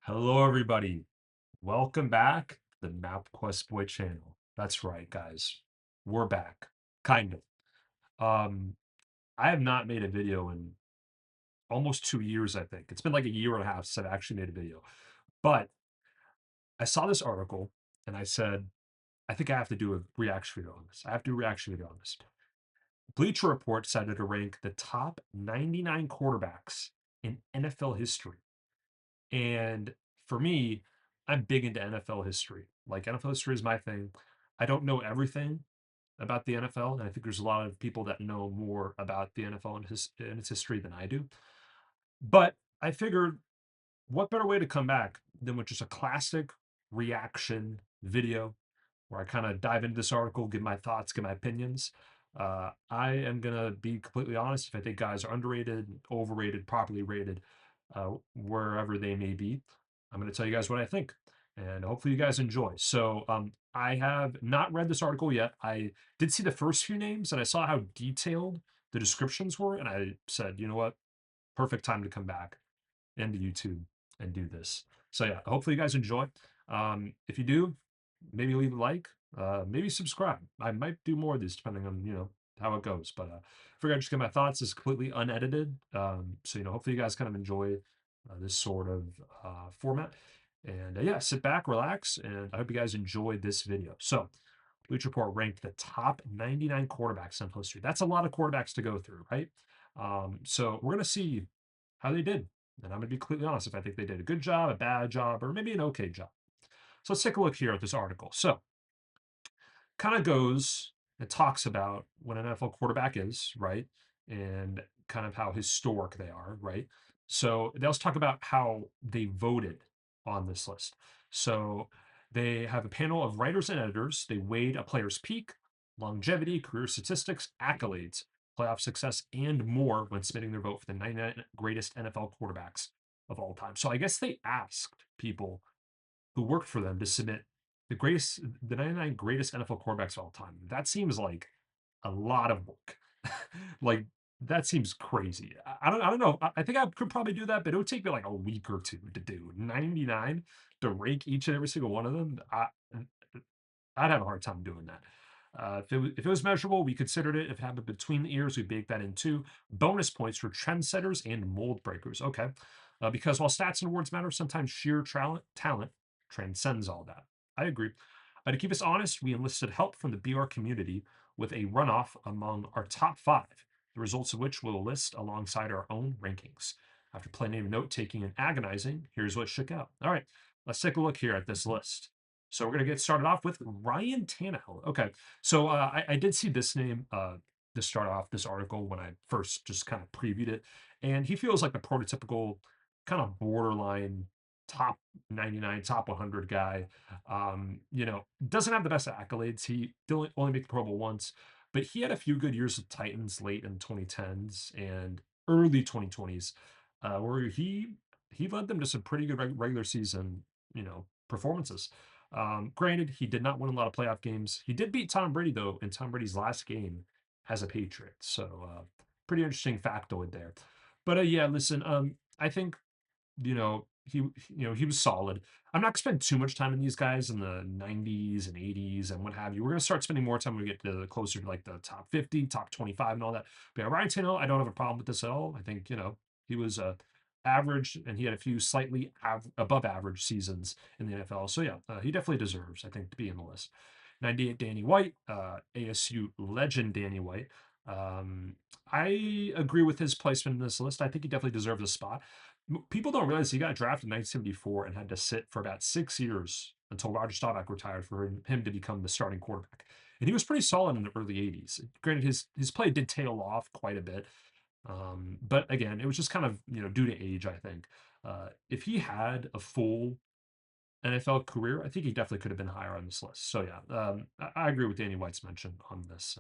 Hello, everybody. Welcome back to the MapQuest Boy channel. That's right, guys. We're back. Kind of. I have not made a video in almost 2 years, I think. It's been like a year and a half since I've actually made a video. But I saw this article and I said, I think I have to do a reaction video on this. I have to do a reaction video on this. Bleacher Report decided to rank the top 99 quarterbacks in NFL history. And for me, I'm big into NFL history. Like NFL history is my thing. I don't know everything about the NFL, and I think there's a lot of people that know more about the NFL and its history than I do. But I figured, what better way to come back than with just a classic reaction video where I kind of dive into this article, give my thoughts, give my opinions. I am gonna be completely honest. If I think guys are underrated, overrated, properly rated, wherever they may be, I'm gonna tell you guys what I think, and hopefully you guys enjoy. So, I have not read this article yet. I did see the first few names, and I saw how detailed the descriptions were, and I said, you know what, perfect time to come back into YouTube and do this. So yeah, hopefully you guys enjoy. If you do, maybe leave a like, maybe subscribe. I might do more of these depending on how it goes. But I figured I'd just get my thoughts. It's completely unedited, so hopefully you guys kind of enjoy this sort of format. And yeah, sit back, relax, and I hope you guys enjoyed this video. So, Bleacher Report ranked the top 99 quarterbacks in history. That's a lot of quarterbacks to go through, right? So we're gonna see how they did. And I'm going to be completely honest if I think they did a good job, a bad job, or maybe an okay job. So let's take a look here at this article. So, kind of goes and talks about what an NFL quarterback is, right? And kind of how historic they are, right? So, they also talk about how they voted on this list. So, they have a panel of writers and editors. They weighed a player's peak, longevity, career statistics, accolades, playoff success, and more when submitting their vote for the 99 greatest NFL quarterbacks of all time. So, I guess they asked people who worked for them to submit the 99 greatest NFL quarterbacks of all time. That seems like a lot of work. Like that seems crazy. I don't know. I think I could probably do that, but it would take me like a week or two to do 99 to rank each and every single one of them. I'd have a hard time doing that. If it was measurable, we considered it. If it happened between the ears, we baked that in too. Bonus points for trendsetters and mold breakers. Okay. Because while stats and awards matter, sometimes sheer talent transcends all that. I agree. To keep us honest, we enlisted help from the BR community with a runoff among our top five, the results of which we'll list alongside our own rankings. After plenty of note taking and agonizing, here's what shook out. All right, let's take a look here at this list. So we're going to get started off with Ryan Tannehill. Okay, so I did see this name to start off this article when I first just kind of previewed it, and he feels like the prototypical kind of borderline top 99, top 100 guy. Doesn't have the best accolades. He only made the Pro Bowl once, but he had a few good years with Titans late in 2010s and early 2020s, where he led them to some pretty good regular season, performances. Granted, he did not win a lot of playoff games. He did beat Tom Brady though in Tom Brady's last game as a Patriot. So pretty interesting factoid there. But yeah, listen, I think he was solid. I'm not gonna spend too much time in these guys in the 90s and 80s and what have you. We're gonna start spending more time when we get to closer to like the top 50, top 25, and all that. But yeah, Ryan Tannehill, I don't have a problem with this at all. I think he was average, and he had a few slightly above average seasons in the NFL. So yeah, he definitely deserves, I think, to be in the list. 98 Danny White, ASU legend Danny White. I agree with his placement in this list. I think he definitely deserves a spot. People don't realize he got drafted in 1974 and had to sit for about 6 years until Roger Staubach retired for him to become the starting quarterback. And he was pretty solid in the early 80s. Granted, his play did tail off quite a bit. But again, it was just kind of due to age, I think. If he had a full NFL career, I think he definitely could have been higher on this list. So yeah, I agree with Danny White's mention on this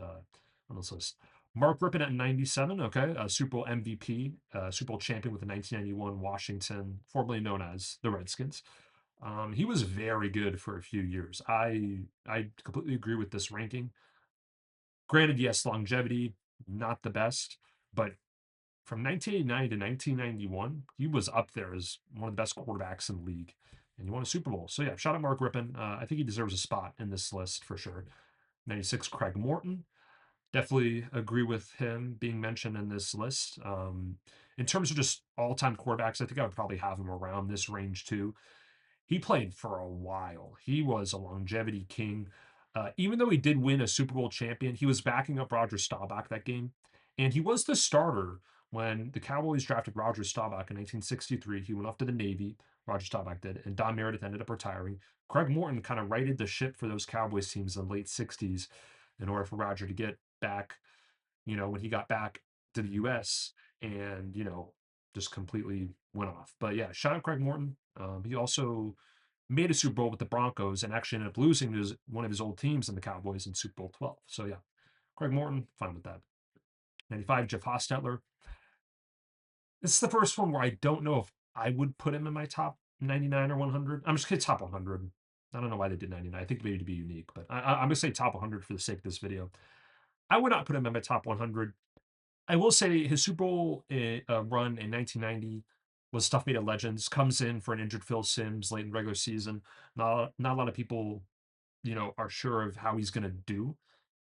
list. Mark Rippon at 97, okay, Super Bowl MVP, Super Bowl champion with the 1991 Washington, formerly known as the Redskins. He was very good for a few years. I completely agree with this ranking. Granted, yes, longevity not the best, but from 1989 to 1991, he was up there as one of the best quarterbacks in the league, and he won a Super Bowl. So yeah, shout out Mark Rippon. I think he deserves a spot in this list for sure. 96, Craig Morton. Definitely agree with him being mentioned in this list. In terms of just all-time quarterbacks, I think I would probably have him around this range too. He played for a while. He was a longevity king. Even though he did win a Super Bowl champion, he was backing up Roger Staubach that game. And he was the starter when the Cowboys drafted Roger Staubach in 1963. He went off to the Navy, Roger Staubach did, and Don Meredith ended up retiring. Craig Morton kind of righted the ship for those Cowboys teams in the late 60s in order for Roger to get back, when he got back to the US and, just completely went off. But yeah, shout out Craig Morton. He also made a Super Bowl with the Broncos and actually ended up losing to one of his old teams in the Cowboys in Super Bowl 12. So yeah, Craig Morton, fine with that. 95, Jeff Hostetler. This is the first one where I don't know if I would put him in my top 99 or 100. I'm just kidding, top 100. I don't know why they did 99. I think maybe to be unique, but I'm going to say top 100 for the sake of this video. I would not put him in my top 100. I will say his Super Bowl run in 1990 was stuff made of legends. Comes in for an injured Phil Simms late in regular season. Not a lot of people, are sure of how he's going to do,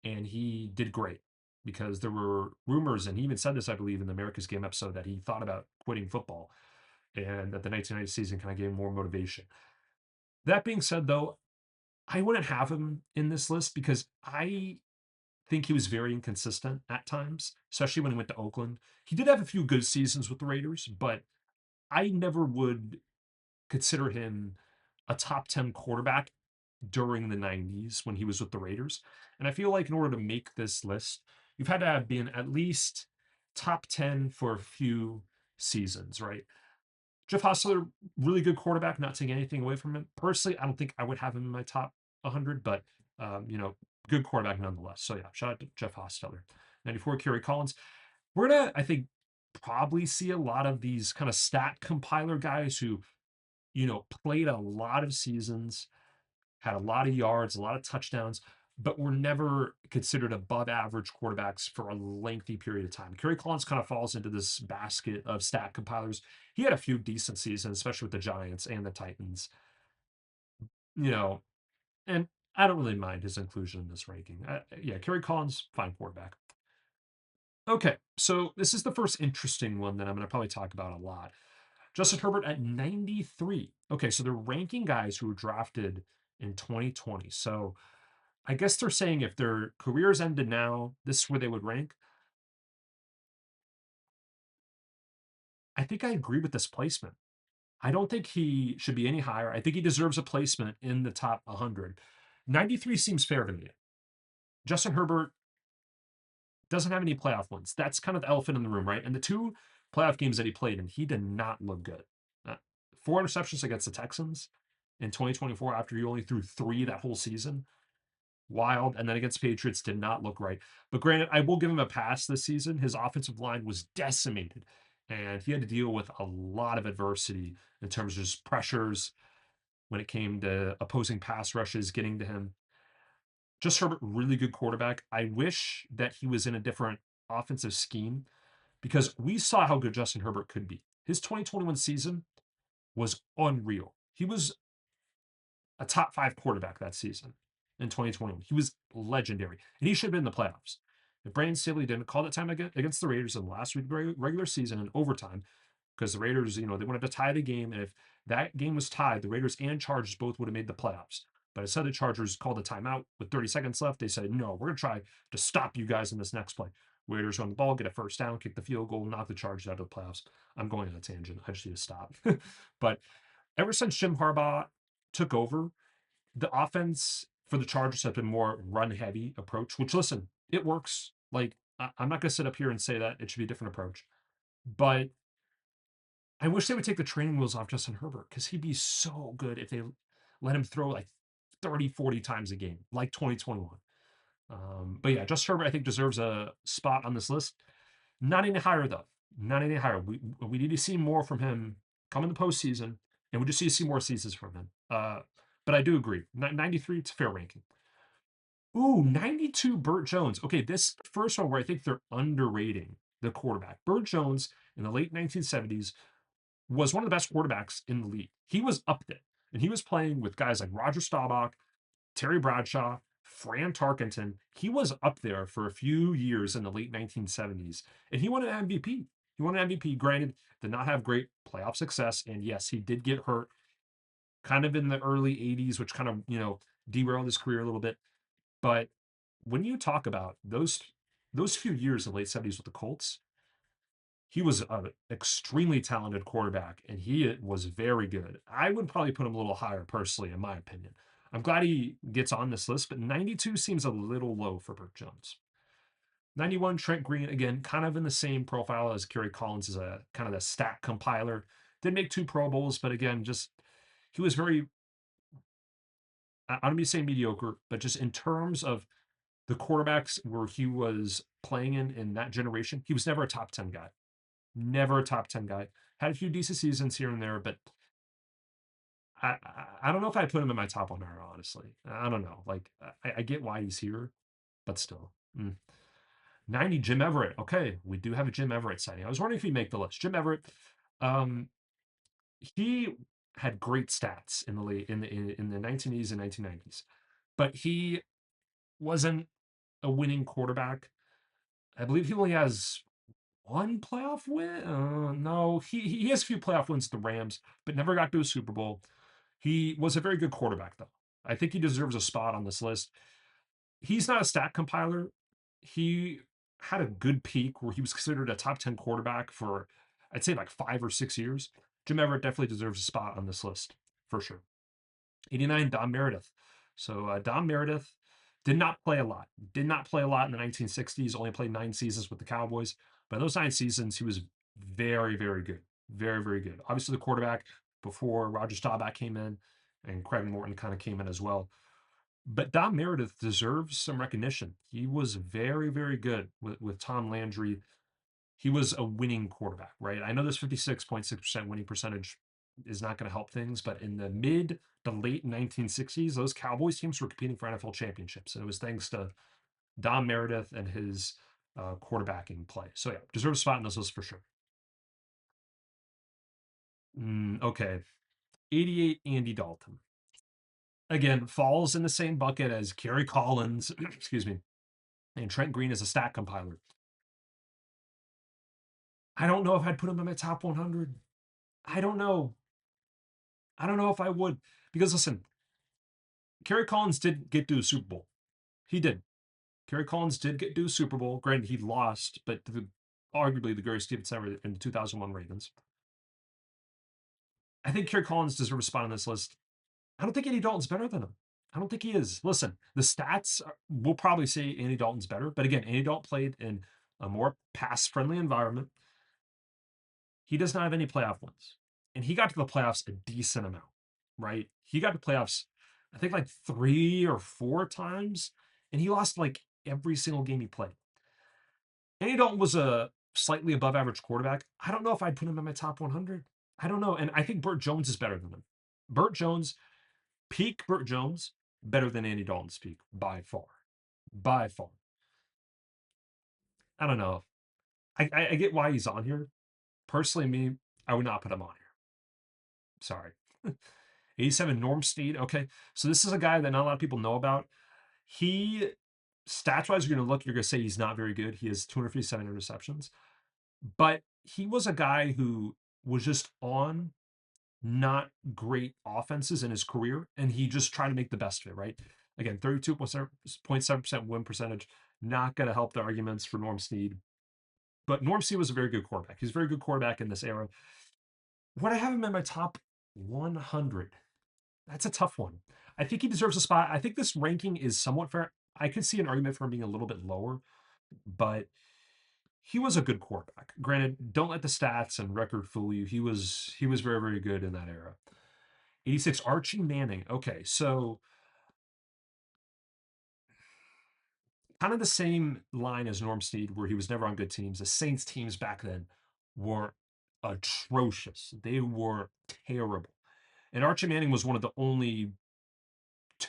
and he did great because there were rumors, and he even said this, I believe, in the America's Game episode that he thought about quitting football, and that the 1990 season kind of gave him more motivation. That being said, though, I wouldn't have him in this list because I think he was very inconsistent at times, especially when he went to Oakland. He did have a few good seasons with the Raiders, but I never would consider him a top 10 quarterback during the 90s when he was with the Raiders. And I feel like in order to make this list, you've had to have been at least top 10 for a few seasons, right? Jeff Hostler, really good quarterback, not taking anything away from him. Personally, I don't think I would have him in my top 100, but, good quarterback nonetheless. So yeah, shout out to Jeff Hostetler. 94, Kerry Collins. We're going to, I think, probably see a lot of these kind of stat compiler guys who, played a lot of seasons, had a lot of yards, a lot of touchdowns, but were never considered above average quarterbacks for a lengthy period of time. Kerry Collins kind of falls into this basket of stat compilers. He had a few decent seasons, especially with the Giants and the Titans, you know, and I don't really mind his inclusion in this ranking. Yeah, Kerry Collins, fine quarterback. Okay, so this is the first interesting one that I'm going to probably talk about a lot. Justin Herbert at 93. Okay, so they're ranking guys who were drafted in 2020. So I guess they're saying if their careers ended now, this is where they would rank. I think I agree with this placement. I don't think he should be any higher. I think he deserves a placement in the top 100. 93 seems fair to me. Justin Herbert doesn't have any playoff wins. That's kind of the elephant in the room, right? And the two playoff games that he played in, he did not look good. Uh, 4 interceptions against the Texans in 2024 after he only threw three that whole season. Wild. And then against Patriots did not look right. But granted, I will give him a pass this season. His offensive line was decimated, and he had to deal with a lot of adversity in terms of just pressures when it came to opposing pass rushes getting to him. Just Herbert, really good quarterback. I wish that he was in a different offensive scheme because we saw how good Justin Herbert could be. His 2021 season was unreal. He was a top five quarterback that season in 2021. He was legendary, and he should have been in the playoffs. If Brandon Staley didn't call that time against the Raiders in the last week of regular season in overtime, because the Raiders, they wanted to tie the game, and if that game was tied, the Raiders and Chargers both would have made the playoffs. But instead, the Chargers called a timeout with 30 seconds left. They said, "No, we're going to try to stop you guys in this next play." Raiders run the ball, get a first down, kick the field goal, knock the Chargers out of the playoffs. I'm going on a tangent. I just need to stop. But ever since Jim Harbaugh took over, the offense for the Chargers has been more run heavy approach, which listen, it works. Like, I'm not going to sit up here and say that it should be a different approach, but I wish they would take the training wheels off Justin Herbert because he'd be so good if they let him throw like 30, 40 times a game, like 2021. But yeah, Justin Herbert, I think, deserves a spot on this list. Not any higher, though. Not any higher. We need to see more from him come in the postseason, and we just need to see more seasons from him. But I do agree. 93, it's a fair ranking. Ooh, 92, Burt Jones. Okay, this first one where I think they're underrating the quarterback. Burt Jones in the late 1970s was one of the best quarterbacks in the league. He was up there, and he was playing with guys like Roger Staubach, Terry Bradshaw, Fran Tarkenton. He was up there for a few years in the late 1970s, and he won an MVP. He won an MVP. Granted, did not have great playoff success, and yes, he did get hurt kind of in the early 80s, which kind of, derailed his career a little bit. But when you talk about those few years in the late 70s with the Colts, he was an extremely talented quarterback, and he was very good. I would probably put him a little higher personally, in my opinion. I'm glad he gets on this list, but 92 seems a little low for Burt Jones. 91, Trent Green, again, kind of in the same profile as Kerry Collins, as a kind of the stat compiler. Did make 2 Pro Bowls, but again, just he was very, I don't be saying mediocre, but just in terms of the quarterbacks where he was playing in that generation, he was never a top 10 guy. Never a top 10 guy. Had a few decent seasons here and there, but I don't know if I put him in my top 100, honestly. I don't know. Like, I get why he's here, but still. 90, Jim Everett. Okay, we do have a Jim Everett sighting. I was wondering if he'd make the list. Jim Everett, um, he had great stats in the late in the 1980s and 1990s, but he wasn't a winning quarterback. I believe he only has one playoff win. No, he has a few playoff wins with the Rams, but never got to a Super Bowl. He was a very good quarterback, though. I think he deserves a spot on this list. He's not a stat compiler. He had a good peak where he was considered a top 10 quarterback for, I'd say, like 5 or 6 years. Jim Everett definitely deserves a spot on this list for sure. 89, Don Meredith. So Don Meredith did not play a lot. Did not play a lot in the 1960s. Only played 9 seasons with the Cowboys. But in those 9 seasons, he was very, very good. Very, very good. Obviously, the quarterback before Roger Staubach came in and Craig Morton kind of came in as well. But Don Meredith deserves some recognition. He was very, very good with Tom Landry. He was a winning quarterback, right? I know this 56.6% winning percentage is not going to help things, but in the mid to late 1960s, those Cowboys teams were competing for NFL championships. And it was thanks to Don Meredith and his quarterbacking play. So, yeah, deserves a spot in this list for sure. Okay. 88, Andy Dalton. Again, falls in the same bucket as Kerry Collins, excuse me, and Trent Green as a stat compiler. I don't know if I'd put him in my top 100. I don't know. I don't know if I would. Because listen, Kerry Collins did get to a Super Bowl. He did. Kerry Collins did get to a Super Bowl. Granted, he lost, but arguably the greatest defense ever in the 2001 Ravens. I think Kerry Collins deserves a spot on this list. I don't think Andy Dalton's better than him. I don't think he is. Listen, the stats will probably say Andy Dalton's better, but again, Andy Dalton played in a more pass-friendly environment. He does not have any playoff wins, and he got to the playoffs a decent amount, right? He got to playoffs, I think, like 3 or 4 times, and he lost like every single game he played. Andy Dalton was a slightly above average quarterback. I don't know if I'd put him in my top 100. I don't know, and I think Burt Jones is better than him. Burt Jones, peak Burt Jones, better than Andy Dalton's peak by far. By far. I don't know. I get why he's on here. Personally, me, I would not put him on here. Sorry. 87, Norm Snead. Okay. So this is a guy that not a lot of people know about. He, stats wise, you're going to look, you're going to say he's not very good. He has 257 interceptions. But he was a guy who was just on not great offenses in his career, and he just tried to make the best of it, right? Again, 32.7% win percentage, not going to help the arguments for Norm Snead. But Norm Snead was a very good quarterback. He's a very good quarterback in this era. Would I have him in my top 100? That's a tough one. I think he deserves a spot. I think this ranking is somewhat fair. I could see an argument for him being a little bit lower, but he was a good quarterback. Granted, don't let the stats and record fool you. He was very, very good in that era. 86, Archie Manning. Okay, so kind of the same line as Norm Snead, where he was never on good teams. The Saints teams back then were atrocious. They were terrible. And Archie Manning was one of the only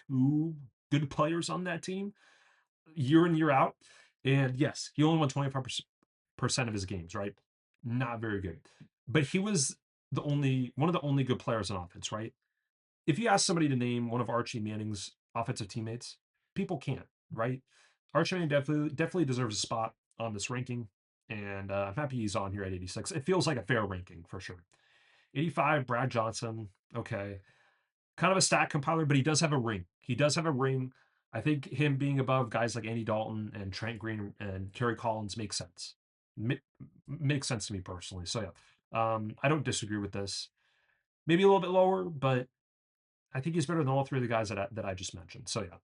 2 good players on that team year in, year out. And yes, he only won 25%. of his games, right? Not very good. But he was the only one of the only good players on offense, right? If you ask somebody to name one of Archie Manning's offensive teammates, people can't, right? Archie Manning definitely deserves a spot on this ranking, and I'm happy he's on here at 86. It feels like a fair ranking for sure. 85, Brad Johnson. Okay, kind of a stat compiler, but he does have a ring. He does have a ring. I think him being above guys like Andy Dalton and Trent Green and Kerry Collins makes sense. Makes sense to me personally. So yeah, I don't disagree with this. Maybe a little bit lower, but I think he's better than all three of the guys that I just mentioned. So yeah.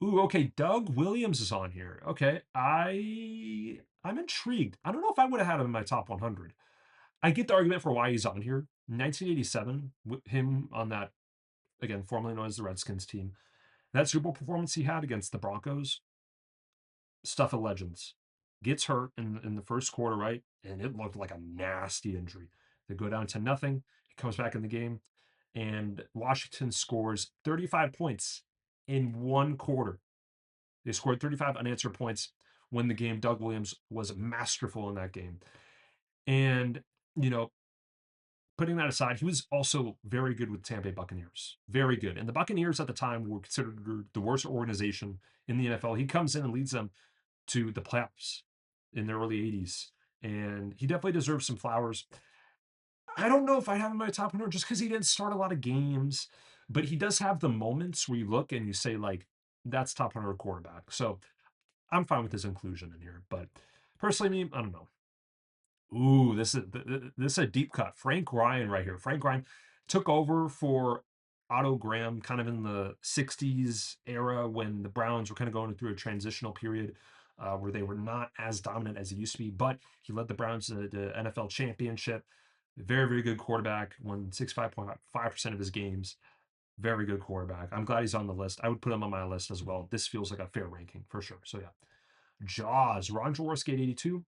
Ooh, okay. Doug Williams is on here. Okay, I'm intrigued. I don't know if I would have had him in my top 100. I get the argument for why he's on here. 1987, with him on that again, formerly known as the Redskins team. That Super Bowl performance he had against the Broncos, stuff of legends. Gets hurt in the first quarter, right? And it looked like a nasty injury. They go down to nothing. He comes back in the game, and Washington scores 35 points in one quarter. They scored 35 unanswered points when the game. Doug Williams was masterful in that game. And, you know, putting that aside, he was also very good with Tampa Bay Buccaneers. Very good. And the Buccaneers at the time were considered the worst organization in the NFL. He comes in and leads them to the playoffs in the early 80s. And he definitely deserves some flowers. I don't know if I have him in my top 100 just because he didn't start a lot of games, but he does have the moments where you look and you say, like, that's top 100 quarterback. So I'm fine with his inclusion in here. But personally, me, I don't know. Ooh, this is a deep cut. Frank Ryan right here. Frank Ryan took over for Otto Graham kind of in the 60s era when the Browns were kind of going through a transitional period where they were not as dominant as they used to be, but he led the Browns to the NFL championship. Very, very good quarterback, won 65.5% of his games. Very good quarterback. I'm glad he's on the list. I would put him on my list as well. This feels like a fair ranking for sure. So yeah. Jaws, Ron Jaworski at 82.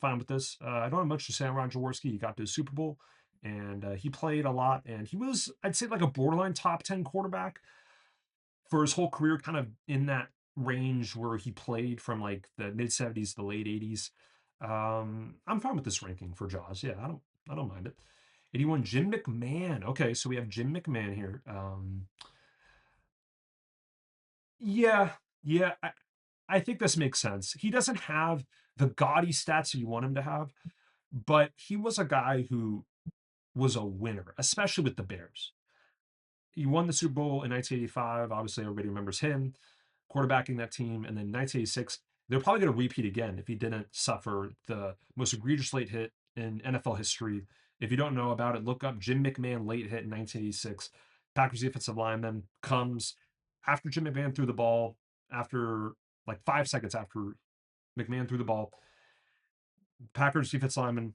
Fine with this. I don't have much to say on Ron Jaworski. He got to the Super Bowl and he played a lot. And he was, I'd say, like a borderline top 10 quarterback for his whole career, kind of in that range where he played from like the mid 70s to the late 80s. I'm fine with this ranking for Jaws. Yeah, I don't mind it. 81, Jim McMahon. Okay, so we have Jim McMahon here. Yeah, yeah. I think this makes sense. He doesn't have the gaudy stats you want him to have, but he was a guy who was a winner, especially with the Bears. He won the Super Bowl in 1985. Obviously, everybody remembers him quarterbacking that team. And then 1986, they're probably going to repeat again if he didn't suffer the most egregious late hit in NFL history. If you don't know about it, look up Jim McMahon late hit in 1986. Packers defensive lineman comes after Jim McMahon threw the ball, after like 5 seconds after McMahon threw the ball. Packers defensive lineman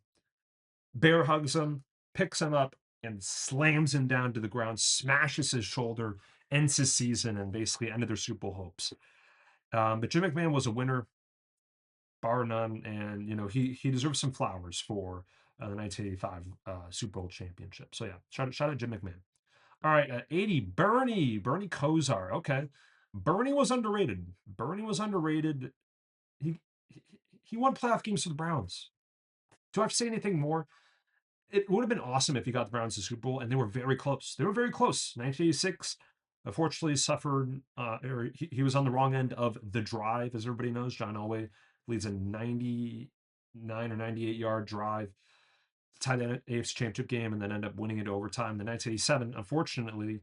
bear hugs him, picks him up, and slams him down to the ground, smashes his shoulder, ends his season, and basically ended their Super Bowl hopes. But Jim McMahon was a winner, bar none, and he deserves some flowers for the 1985 Super Bowl championship. So yeah, shout out Jim McMahon. All right, 80, Bernie Kosar. Okay, Bernie was underrated. Bernie was underrated. He he, he won playoff games for the Browns. Do I have to say anything more? It would have been awesome if he got the Browns to the Super Bowl, and they were very close. They were very close. 1986, unfortunately, suffered, or he was on the wrong end of the drive, as everybody knows. John Elway leads a 99 or 98-yard drive to tie the AFC Championship game and then end up winning it overtime. The 1987, unfortunately,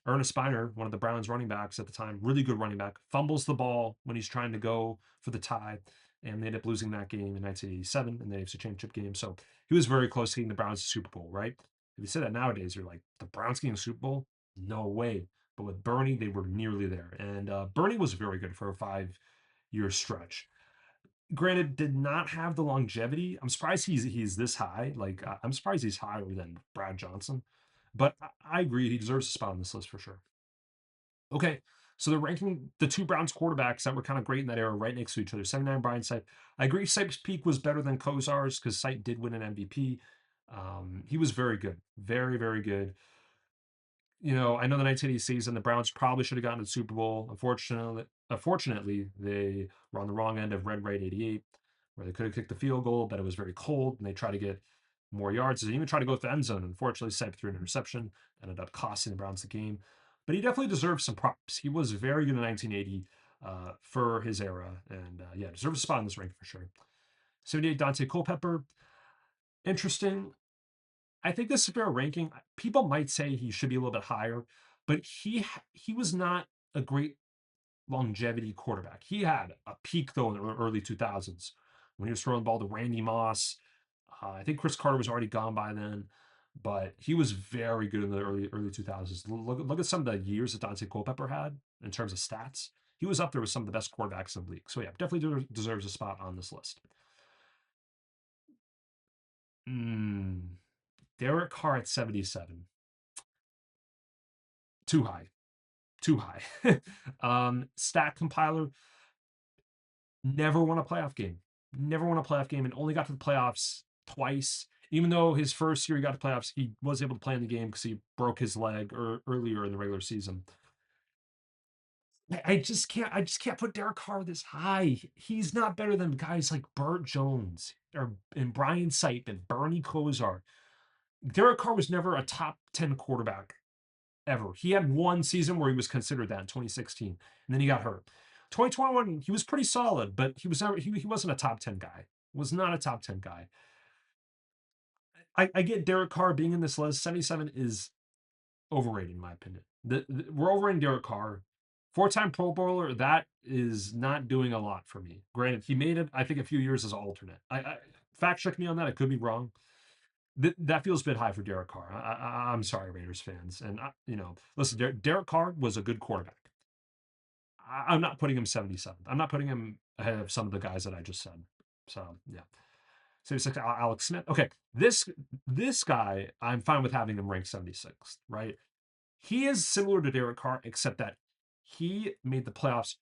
Ernest Biner, one of the Browns running backs at the time, really good running back, fumbles the ball when he's trying to go for the tie, and they end up losing that game in 1987 in the AFC Championship game. So he was very close to getting the Browns to Super Bowl, right? If you say that nowadays, you're like, the Browns getting a Super Bowl? No way. But with Bernie, they were nearly there. And Bernie was very good for a 5-year stretch. Granted, did not have the longevity. I'm surprised he's this high. Like, I'm surprised he's higher than Brad Johnson. But I agree, he deserves a spot on this list for sure. Okay, so they're ranking the two Browns quarterbacks that were kind of great in that era right next to each other. 79 Brian Sipe. I agree Sipe's peak was better than Kozar's because Sipe did win an MVP. He was very good. Very, very good. I know the 1980 season, the Browns probably should have gotten to the Super Bowl. Unfortunately, they were on the wrong end of Red Right 88. where they could have kicked the field goal, but it was very cold, and they tried to get more yards. They even tried to go to the end zone. Unfortunately, Sipe threw an interception, ended up costing the Browns the game. But he definitely deserves some props. He was very good in 1980 for his era, and yeah, deserves a spot in this rank for sure. 78 Dante Culpepper, interesting. I think this is a fair ranking. People might say he should be a little bit higher, but he was not a great longevity quarterback. He had a peak though in the early 2000s when he was throwing the ball to Randy Moss. I think Chris Carter was already gone by then, but he was very good in the early 2000s. Look at some of the years that Dante Culpepper had in terms of stats. He was up there with some of the best quarterbacks in the league. So yeah, definitely deserves a spot on this list. Mm, Derek Carr at 77, too high, too high. Stat compiler, never won a playoff game. Never won a playoff game and only got to the playoffs twice. Even though his first year he got to playoffs, he was able to play in the game because he broke his leg earlier in the regular season. I just can't put Derek Carr this high. He's not better than guys like Burt Jones or and Brian Sipe and Bernie Kosar. Derek Carr was never a top 10 quarterback ever. He had one season where he was considered that in 2016, and then he got hurt. 2021, he was pretty solid, but he was never he wasn't a top 10 guy. Was not a top 10 guy. I get Derek Carr being in this list. 77 is overrated in my opinion. We're overrating Derek Carr. Four-time Pro Bowler, that is not doing a lot for me. Granted, he made it, I think, a few years as an alternate. I fact check me on that. I could be wrong. That feels a bit high for Derek Carr. I'm sorry, Raiders fans. And listen, Derek Carr was a good quarterback. I'm not putting him 77th. I'm not putting him ahead of some of the guys that I just said. So yeah. So it's like Alex Smith. Okay, this guy, I'm fine with having him ranked 76th, right? He is similar to Derek Carr, except that he made the playoffs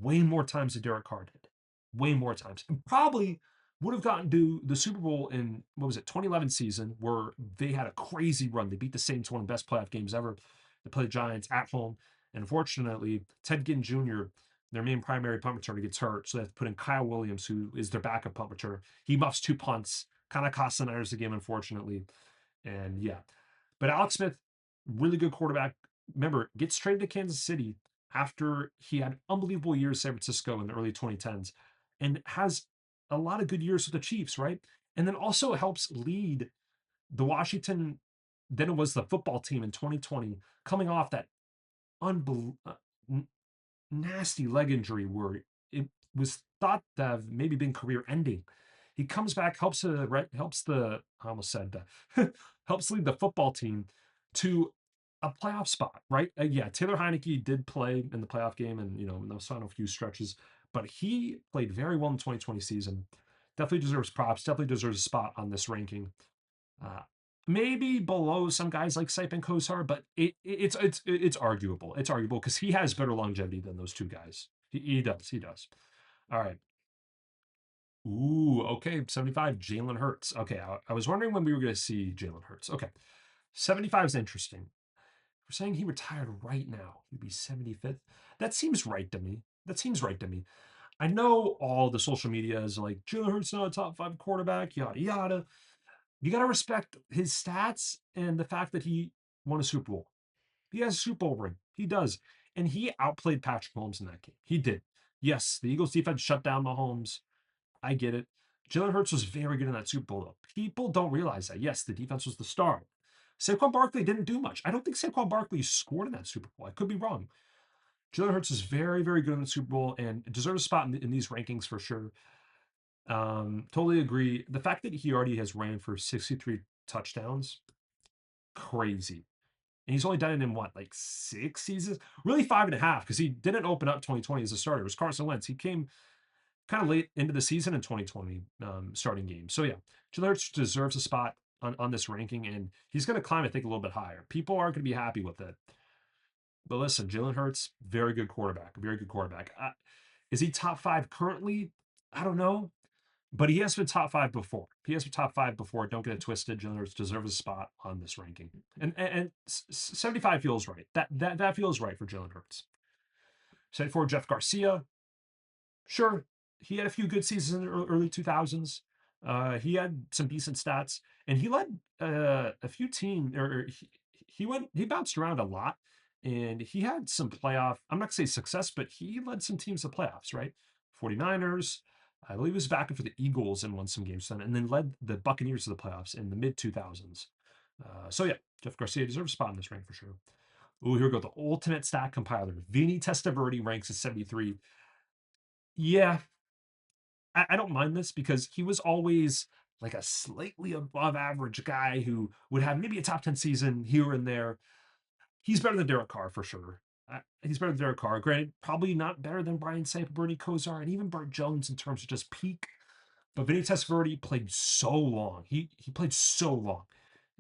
way more times than Derek Carr did. Way more times. And probably would have gotten to the Super Bowl in, what was it, 2011 season, where they had a crazy run. They beat the Saints, one of the best playoff games ever. They played the Giants at home. And unfortunately, Ted Ginn Jr., their main primary punt returner, gets hurt. So they have to put in Kyle Williams, who is their backup punt returner. He muffs two punts, kind of costs the Niners the game, unfortunately. And yeah. But Alex Smith, really good quarterback. Remember, gets traded to Kansas City after he had unbelievable years in San Francisco in the early 2010s and has a lot of good years with the Chiefs, right? And then also helps lead the Washington, then it was the football team in 2020, coming off that unbelievable, nasty leg injury where it was thought to have maybe been career ending. He comes back, helps the I almost said helps lead the football team to a playoff spot, right? Yeah, Taylor Heineke did play in the playoff game, and those final few stretches, but he played very well in the 2020 season. Definitely deserves props. Definitely deserves a spot on this ranking. Uh, Maybe below some guys like Sipe and Kosar, but it's arguable. It's arguable because he has better longevity than those two guys. He does. He does. All right. Ooh, okay. 75, Jalen Hurts. Okay, I was wondering when we were going to see Jalen Hurts. Okay. 75 is interesting. We're saying he retired right now. He'd be 75th. That seems right to me. That seems right to me. I know all the social media is like, Jalen Hurts not a top 5 quarterback, yada, yada. You got to respect his stats and the fact that he won a Super Bowl. He has a Super Bowl ring. He does. And he outplayed Patrick Mahomes in that game. He did. Yes, the Eagles defense shut down Mahomes. I get it. Jalen Hurts was very good in that Super Bowl, though. People don't realize that. Yes, the defense was the star. Saquon Barkley didn't do much. I don't think Saquon Barkley scored in that Super Bowl. I could be wrong. Jalen Hurts is very, very good in the Super Bowl and deserves a spot in these rankings for sure. Totally agree. The fact that he already has ran for 63 touchdowns, crazy. And he's only done it in what, like 6 seasons? Really 5.5, because he didn't open up 2020 as a starter. It was Carson Wentz. He came kind of late into the season in 2020 starting game. So yeah, Jalen Hurts deserves a spot on this ranking, and he's going to climb, I think, a little bit higher. People aren't going to be happy with it. But listen, Jalen Hurts, very good quarterback, very good quarterback. Is he top 5 currently? I don't know. But he has been top 5 before. He has been top 5 before. Don't get it twisted. Jalen Hurts deserves a spot on this ranking. And 75 feels right. That feels right for Jalen Hurts. 74, Jeff Garcia. Sure. he had a few good seasons in the early 2000s. He had some decent stats, and he led a few teams, or he bounced around a lot, and he had some playoff. I'm not gonna say success, but he led some teams to playoffs, right? 49ers. I believe he was back for the Eagles and won some games then, and then led the Buccaneers to the playoffs in the mid 2000s. So yeah, Jeff Garcia deserves a spot in this rank for sure. Oh, here we go. The ultimate stat compiler. Vinny Testaverde ranks at 73. Yeah, I don't mind this because he was always like a slightly above average guy who would have maybe a top 10 season here and there. He's better than Derek Carr for sure. He's better than Derek Carr. Granted, probably not better than Brian Sape, Bernie Kosar, and even Bart Jones in terms of just peak. But Vinny Testaverde played so long. He played so long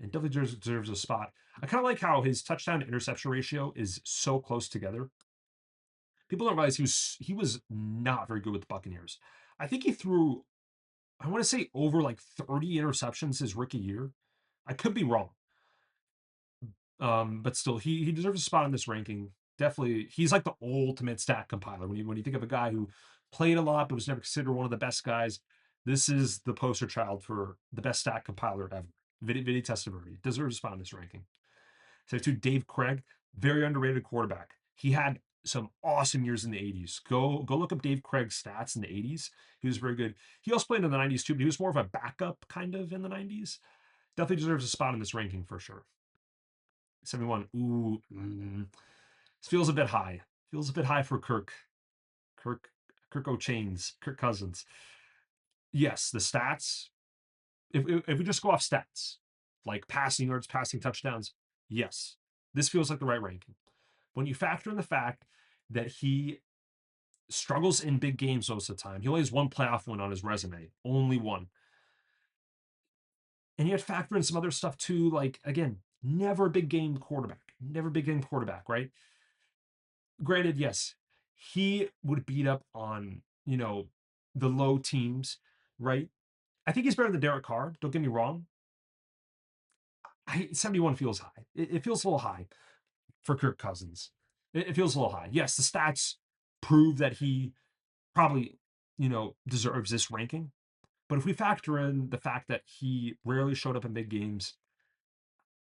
and definitely deserves a spot. I kind of like how his touchdown to interception ratio is so close together. People don't realize he was not very good with the Buccaneers. I think he threw, I want to say, over like 30 interceptions his rookie year. I could be wrong. But still, he deserves a spot in this ranking. Definitely, he's like the ultimate stat compiler. When you think of a guy who played a lot but was never considered one of the best guys, this is the poster child for the best stat compiler ever. Vinny Testaverde deserves a spot in this ranking. So to Dave Craig, very underrated quarterback. He had some awesome years in the 80s. Go look up Dave Craig's stats in the 80s. He was very good. He also played in the 90s too, but he was more of a backup kind of in the 90s. Definitely deserves a spot in this ranking for sure. 71. Ooh, this feels a bit high. Feels a bit high for Kirk. Kirk Kirk O'Chains, Kirk Cousins. Yes, the stats. If we just go off stats, like passing yards, passing touchdowns, yes, this feels like the right ranking. When you factor in the fact that he struggles in big games most of the time, he only has one playoff win on his resume, only one. And you have to factor in some other stuff too, like again, never a big game quarterback, never a big game quarterback, right? Granted, yes, he would beat up on, the low teams, right? I think he's better than Derek Carr. Don't get me wrong. 71 feels high. It feels a little high for Kirk Cousins. It feels a little high. Yes, the stats prove that he probably, deserves this ranking. But if we factor in the fact that he rarely showed up in big games,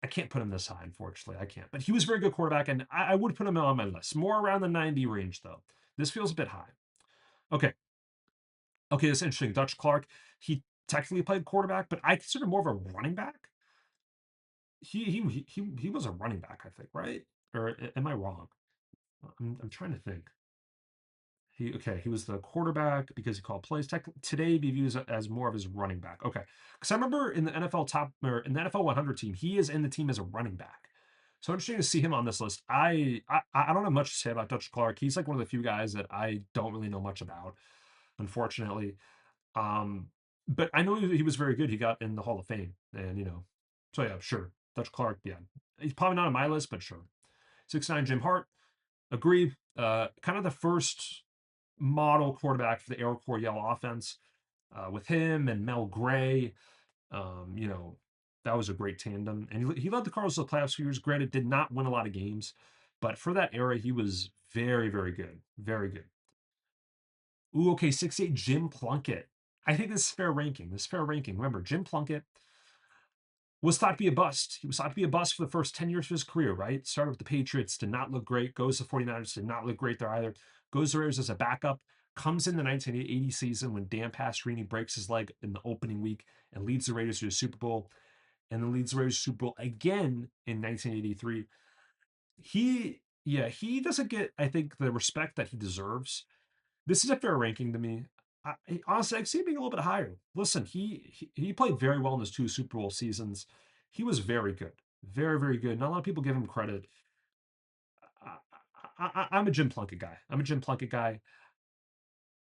I can't put him this high, unfortunately. I can't. But he was a very good quarterback, and I would put him on my list. More around the 90 range, though. This feels a bit high. Okay. Okay, that's interesting. Dutch Clark, he technically played quarterback, but I consider more of a running back. He was a running back, I think, right? Or am I wrong? I'm trying to think. He was the quarterback because he called plays. Today be viewed as more of his running back. Okay, because I remember in the NFL top or in the NFL 100 team, he is in the team as a running back. So interesting to see him on this list. I don't have much to say about Dutch Clark. He's like one of the few guys that I don't really know much about, unfortunately. Um, but I know he was very good. He got in the Hall of Fame, and so yeah, sure. Dutch Clark, yeah, he's probably not on my list, but sure. 6'9" Jim Hart, agree. Kind of the first model quarterback for the Air Corps Yellow offense. With him and Mel Gray, that was a great tandem. And he led the Cardinals to the playoffs for years. Granted, did not win a lot of games, but for that era, he was very, very good. Very good. Ooh, okay, 6'8" Jim Plunkett. I think this is fair ranking. This is fair ranking. Remember, Jim Plunkett was thought to be a bust. He was thought to be a bust for the first 10 years of his career, right? Started with the Patriots, did not look great. Goes to 49ers, did not look great there either. Goes to Raiders as a backup. Comes in the 1980 season when Dan Pastorini breaks his leg in the opening week and leads the Raiders to the Super Bowl. And then leads the Raiders to the Super Bowl again in 1983. He doesn't get, I think, the respect that he deserves. This is a fair ranking to me. Honestly, I see it being a little bit higher. Listen, he played very well in his two Super Bowl seasons. He was very good, very very good. Not a lot of people give him credit. I'm a Jim Plunkett guy. I'm a Jim Plunkett guy.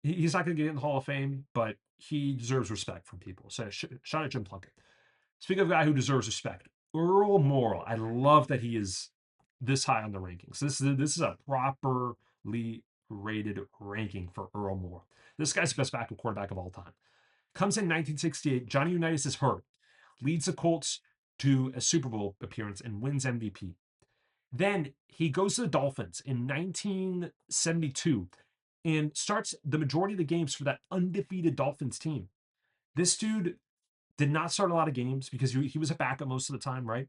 He's not going to get in the Hall of Fame, but he deserves respect from people. So shout out Jim Plunkett. Speaking of a guy who deserves respect, Earl Morrall. I love that he is this high on the rankings. This is a properly rated ranking for Earl Morrall. This guy's the best backup quarterback of all time. Comes in 1968. Johnny Unitas is hurt. Leads the Colts to a Super Bowl appearance and wins MVP. Then he goes to the Dolphins in 1972. and starts the majority of the games for that undefeated Dolphins team. This dude did not start a lot of games because he was a backup most of the time, right?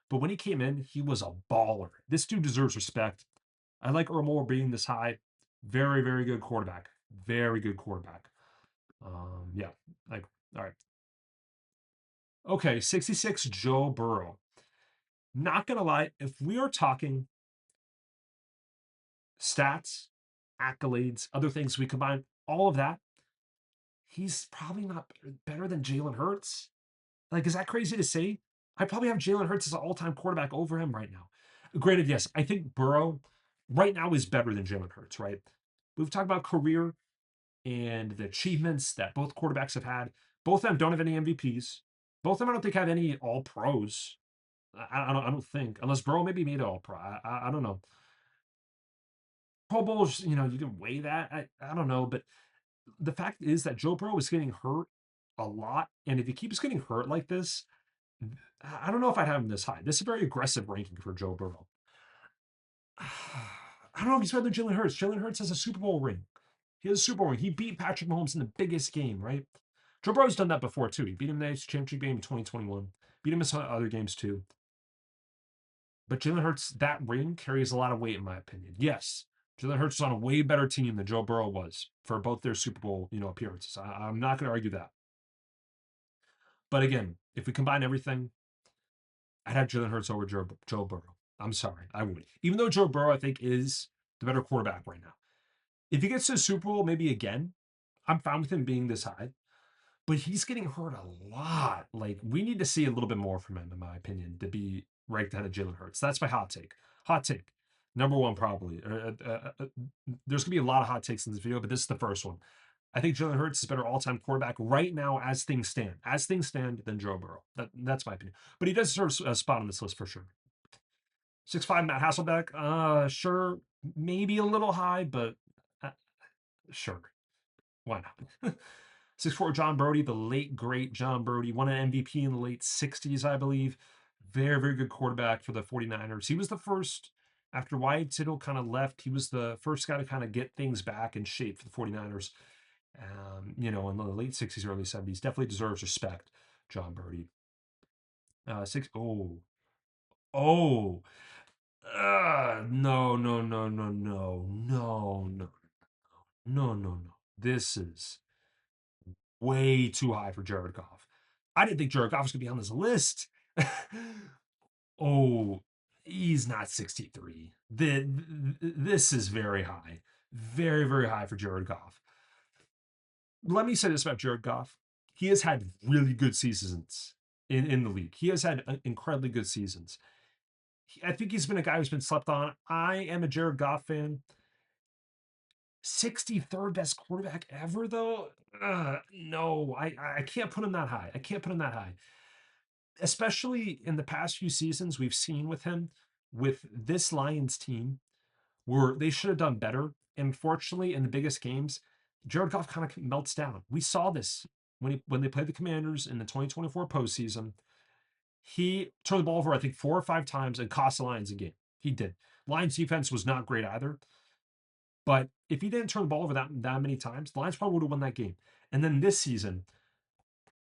But when he came in, he was a baller. This dude deserves respect. I like Earl Moore being this high. Very, very good quarterback. Very good quarterback. Yeah. Like, all right. Okay, 66, Joe Burrow. Not gonna lie, if we are talking stats, accolades, other things, we combine all of that, he's probably not better than Jalen Hurts. Like, is that crazy to say? I probably have Jalen Hurts as an all-time quarterback over him right now. Granted, yes, I think Burrow right now is better than Jalen Hurts, right? We've talked about career and the achievements that both quarterbacks have had. Both of them don't have any MVPs. Both of them I don't think have any all pros. I don't think, unless Burrow maybe made it all pro. I don't know. Pro Bowls, you can weigh that. I don't know, but the fact is that Joe Burrow is getting hurt a lot, and if he keeps getting hurt like this, I don't know if I'd have him this high. This is a very aggressive ranking for Joe Burrow. I don't know if he's better than Jalen Hurts. Jalen Hurts has a Super Bowl ring. He has a Super Bowl ring. He beat Patrick Mahomes in the biggest game, right? Joe Burrow's done that before too. He beat him in the championship game in 2021. Beat him in some other games too. But Jalen Hurts, that ring carries a lot of weight, in my opinion. Yes, Jalen Hurts is on a way better team than Joe Burrow was for both their Super Bowl, appearances. I'm not going to argue that. But again, if we combine everything, I'd have Jalen Hurts over Joe Burrow. I'm sorry, I would. Even though Joe Burrow, I think, is the better quarterback right now. If he gets to the Super Bowl, maybe again, I'm fine with him being this high. But he's getting hurt a lot. Like, we need to see a little bit more from him, in my opinion, to be ranked ahead of Jalen Hurts. That's my hot take. Hot take. Number one, probably. There's going to be a lot of hot takes in this video, but this is the first one. I think Jalen Hurts is better all-time quarterback right now as things stand. As things stand, than Joe Burrow. That's my opinion. But he does deserve a spot on this list for sure. 6'5", Matt Hasselbeck. Sure. Maybe a little high, but uh, sure. Why not? 6'4", John Brody, the late, great John Brody, won an MVP in the late 60s, I believe. Very, very good quarterback for the 49ers. He was the first, after Wyatt Tittle kind of left, he was the first guy to kind of get things back in shape for the 49ers, in the late 60s, early 70s. Definitely deserves respect, John Brody. Oh, no, no, no, no, no, no, no, no, no, no. This is way too high for Jared Goff. I didn't think Jared Goff was going to be on this list. Oh, he's not 63. This is very high. Very, very high for Jared Goff. Let me say this about Jared Goff. He has had really good seasons in the league. He has had incredibly good seasons. I think he's been a guy who's been slept on. I am a Jared Goff fan. 63rd best quarterback ever, though? No, I can't put him that high. I can't put him that high. Especially in the past few seasons, we've seen with him, with this Lions team, where they should have done better. Unfortunately, in the biggest games, Jared Goff kind of melts down. We saw this when they played the Commanders in the 2024 postseason. He turned the ball over, I think, 4 or 5 times and cost the Lions a game. He did. Lions defense was not great either. But if he didn't turn the ball over that many times, the Lions probably would have won that game. And then this season,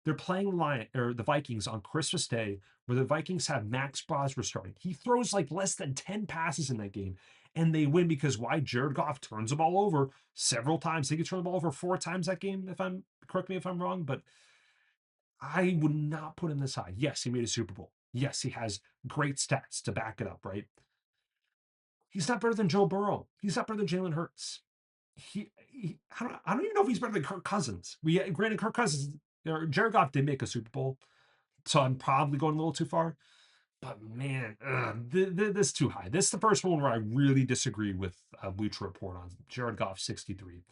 they're playing the Vikings on Christmas Day, where the Vikings have Max Crosby starting. He throws like less than 10 passes in that game, and they win because why? Jared Goff turns the ball over several times. He could turn the ball over 4 times that game, correct me if I'm wrong, but I would not put him this high. Yes, he made a Super Bowl. Yes, he has great stats to back it up, right? He's not better than Joe Burrow. He's not better than Jalen Hurts. I don't even know if he's better than Kirk Cousins. Granted, Kirk Cousins or Jared Goff did make a Super Bowl, so I'm probably going a little too far. But man, this is too high. This is the first one where I really disagree with Bleacher Report on Jared Goff 63.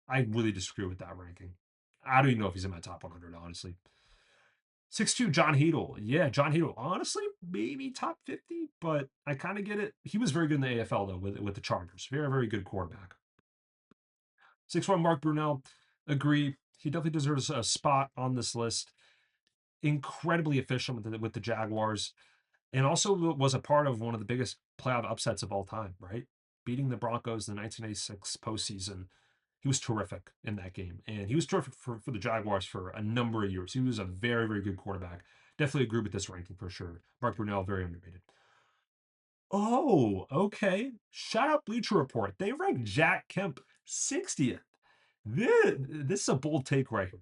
I really disagree with that ranking. I don't even know if he's in my top 100, honestly. 6'2", John Heedle. Yeah, John Heedle. Honestly, maybe top 50, but I kind of get it. He was very good in the AFL, though, with the Chargers. Very, very good quarterback. 6'1", Mark Brunell. Agree. He definitely deserves a spot on this list. Incredibly efficient with the Jaguars, and also was a part of one of the biggest playoff upsets of all time, right? beating the Broncos in the 1986 postseason. He was terrific in that game, and he was terrific for the Jaguars for a number of years. He was a very, very good quarterback. Definitely agree with this ranking for sure. Mark Brunell, very underrated. Oh, okay. Shout out Bleacher Report. They ranked Jack Kemp 60th. This is a bold take right here.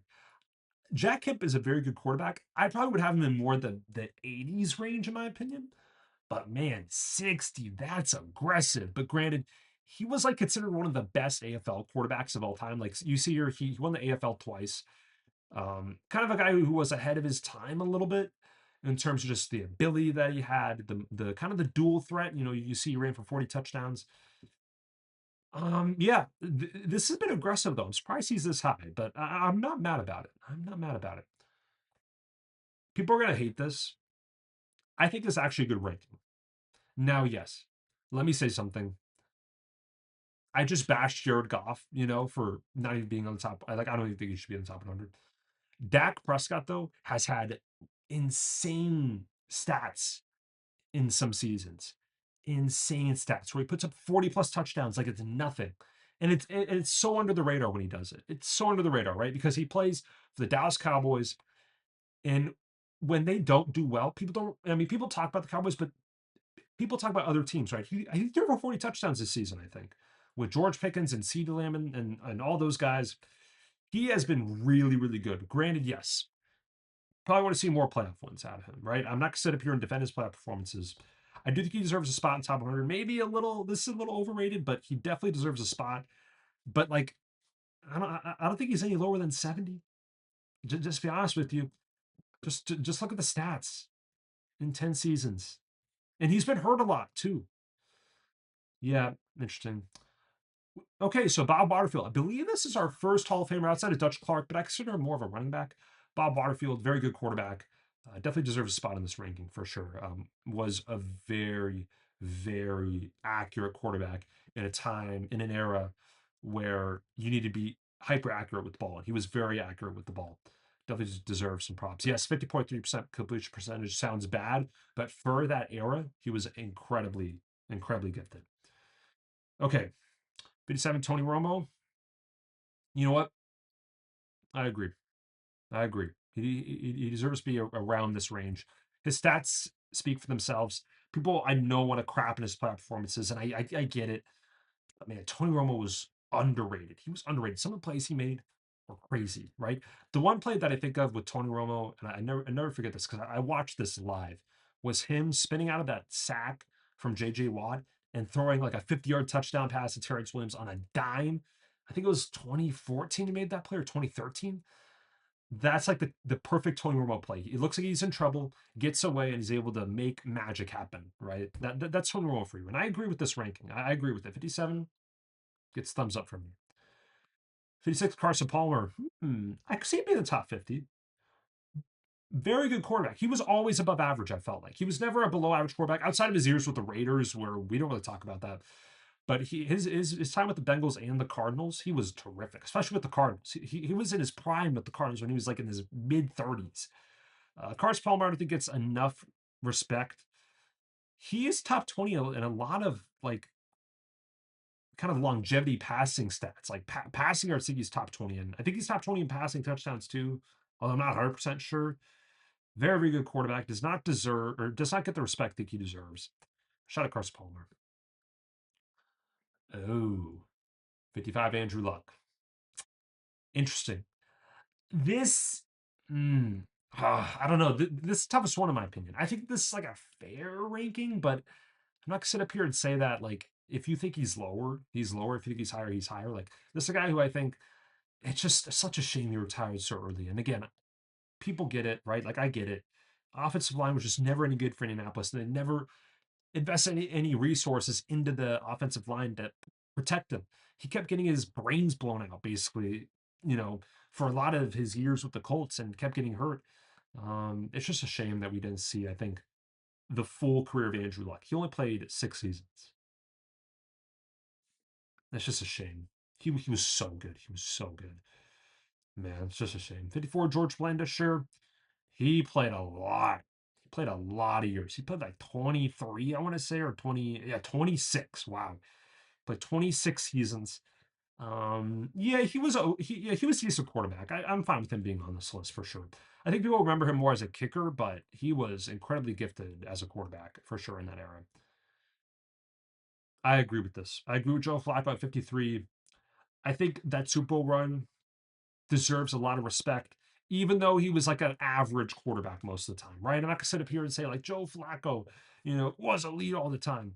Jack Kemp is a very good quarterback. I probably would have him in more the 80s range, in my opinion. But man, 60, that's aggressive. But granted, he was like considered one of the best AFL quarterbacks of all time. Like you see here, he won the AFL twice. Kind of a guy who was ahead of his time a little bit in terms of just the ability that he had, the kind of the dual threat. You see he ran for 40 touchdowns. Yeah, this has been aggressive though. I'm surprised he's this high, but I'm not mad about it. I'm not mad about it. People are gonna hate this. I think it's actually a good ranking. Now, yes, let me say something. I just bashed Jared Goff, for not even being on the top. I don't even think he should be on the top 100. Dak Prescott though has had insane stats in some seasons, insane stats where he puts up 40 plus touchdowns like it's nothing, and it's so under the radar when he does it. It's so under the radar, right? Because he plays for the Dallas Cowboys, and when they don't do well, people don't. I mean, people talk about the Cowboys, but people talk about other teams, right? He threw over 40 touchdowns this season, I think, with George Pickens and CeeDee Lamb and all those guys. He has been really, really good. Granted, yes, probably want to see more playoff wins out of him, right? I'm not going to sit up here and defend his playoff performances. I do think he deserves a spot in top 100. Maybe this is a little overrated, but he definitely deserves a spot. But like, I don't think he's any lower than 70. Just to be honest with you, just look at the stats in 10 seasons, and he's been hurt a lot too. Yeah, interesting. Okay, so Bob Waterfield. I believe this is our first Hall of Famer outside of Dutch Clark, but I consider him more of a running back. Bob Waterfield, very good quarterback. Definitely deserves a spot in this ranking for sure. Was a very, very accurate quarterback in a time, in an era where you need to be hyper accurate with the ball. And he was very accurate with the ball. Definitely deserves some props. Yes, 50.3% completion percentage sounds bad, but for that era, he was incredibly, incredibly gifted. Okay, 57, Tony Romo. You know what? I agree. I agree. He deserves to be around this range. His stats speak for themselves. People I know want to crap in his playoff performances, and I get it. But man, Tony Romo was underrated. He was underrated. Some of the plays he made were crazy, right? The one play that I think of with Tony Romo, and I never forget this because I watched this live, was him spinning out of that sack from JJ Watt and throwing like a 50-yard touchdown pass to Terrence Williams on a dime. I think it was 2014 he made that play, or 2013. That's like the perfect Tony Romo play. It looks like he's in trouble, gets away, and he's able to make magic happen, right? That's Tony Romo for you. And I agree with this ranking. I agree with it. 57 gets thumbs up from me. 56, Carson Palmer. I could see him being in the top 50. Very good quarterback. He was always above average, I felt like. He was never a below average quarterback outside of his years with the Raiders, where we don't really talk about that. But his time with the Bengals and the Cardinals, he was terrific, especially with the Cardinals. He was in his prime with the Cardinals when he was like in his mid 30s. Carson Palmer, I don't think gets enough respect. He is top 20 in a lot of like kind of longevity passing stats. Like passing, I think he's top 20 in. I think he's top 20 in passing touchdowns too, although I'm not 100% sure. Very, very good quarterback. Does not deserve or does not get the respect that he deserves. Shout out Carson Palmer. Oh, 55, Andrew Luck. Interesting. This, mm, I don't know. This is the toughest one in my opinion. I think this is like a fair ranking, but I'm not gonna sit up here and say that like if you think he's lower, he's lower. If you think he's higher, he's higher. Like this is a guy who I think it's just such a shame he retired so early. And again, people get it, right? Like I get it. Offensive line was just never any good for Indianapolis. And they never invested any resources into the offensive line to protect him. He kept getting his brains blown out, basically, for a lot of his years with the Colts and kept getting hurt. It's just a shame that we didn't see, I think, the full career of Andrew Luck. He only played 6 seasons. That's just a shame. He was so good. He was so good. Man, it's just a shame. 54, George Blandisher. He played a lot. He played a lot of years. He played like 23, I want to say, or 20, yeah, 26. Wow. played 26 seasons. Yeah, he was a decent quarterback. I'm fine with him being on this list for sure. I think people remember him more as a kicker, but he was incredibly gifted as a quarterback for sure in that era. I agree with this. I agree with Joe Flacco at 53. I think that Super Bowl run deserves a lot of respect, even though he was like an average quarterback most of the time, right? I'm not gonna sit up here and say like Joe Flacco, was elite all the time.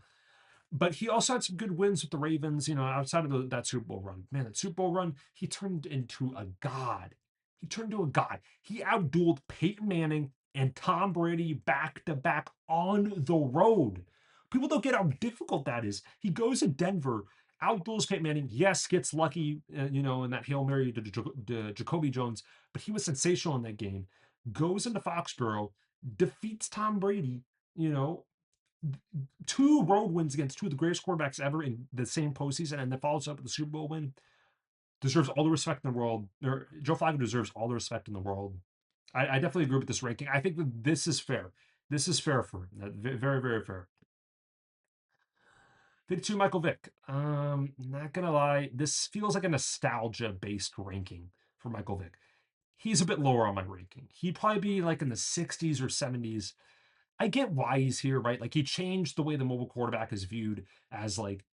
But he also had some good wins with the Ravens, outside of that Super Bowl run. Man, that Super Bowl run, he turned into a god. He turned into a god. He outdueled Peyton Manning and Tom Brady back to back on the road. People don't get how difficult that is. He goes to Denver, outduels Peyton Manning. Yes, gets lucky, in that Hail Mary to Jacoby Jones, but he was sensational in that game. Goes into Foxborough, defeats Tom Brady, you know, two road wins against two of the greatest quarterbacks ever in the same postseason, and then follows up with the Super Bowl win. Deserves all the respect in the world. Joe Flacco deserves all the respect in the world. I definitely agree with this ranking. I think that this is fair. This is fair for him. Very, very fair. 52, Michael Vick. Not gonna lie, this feels like a nostalgia-based ranking for Michael Vick. He's a bit lower on my ranking. He'd probably be like in the 60s or 70s. I get why he's here, right? Like he changed the way the mobile quarterback is viewed as like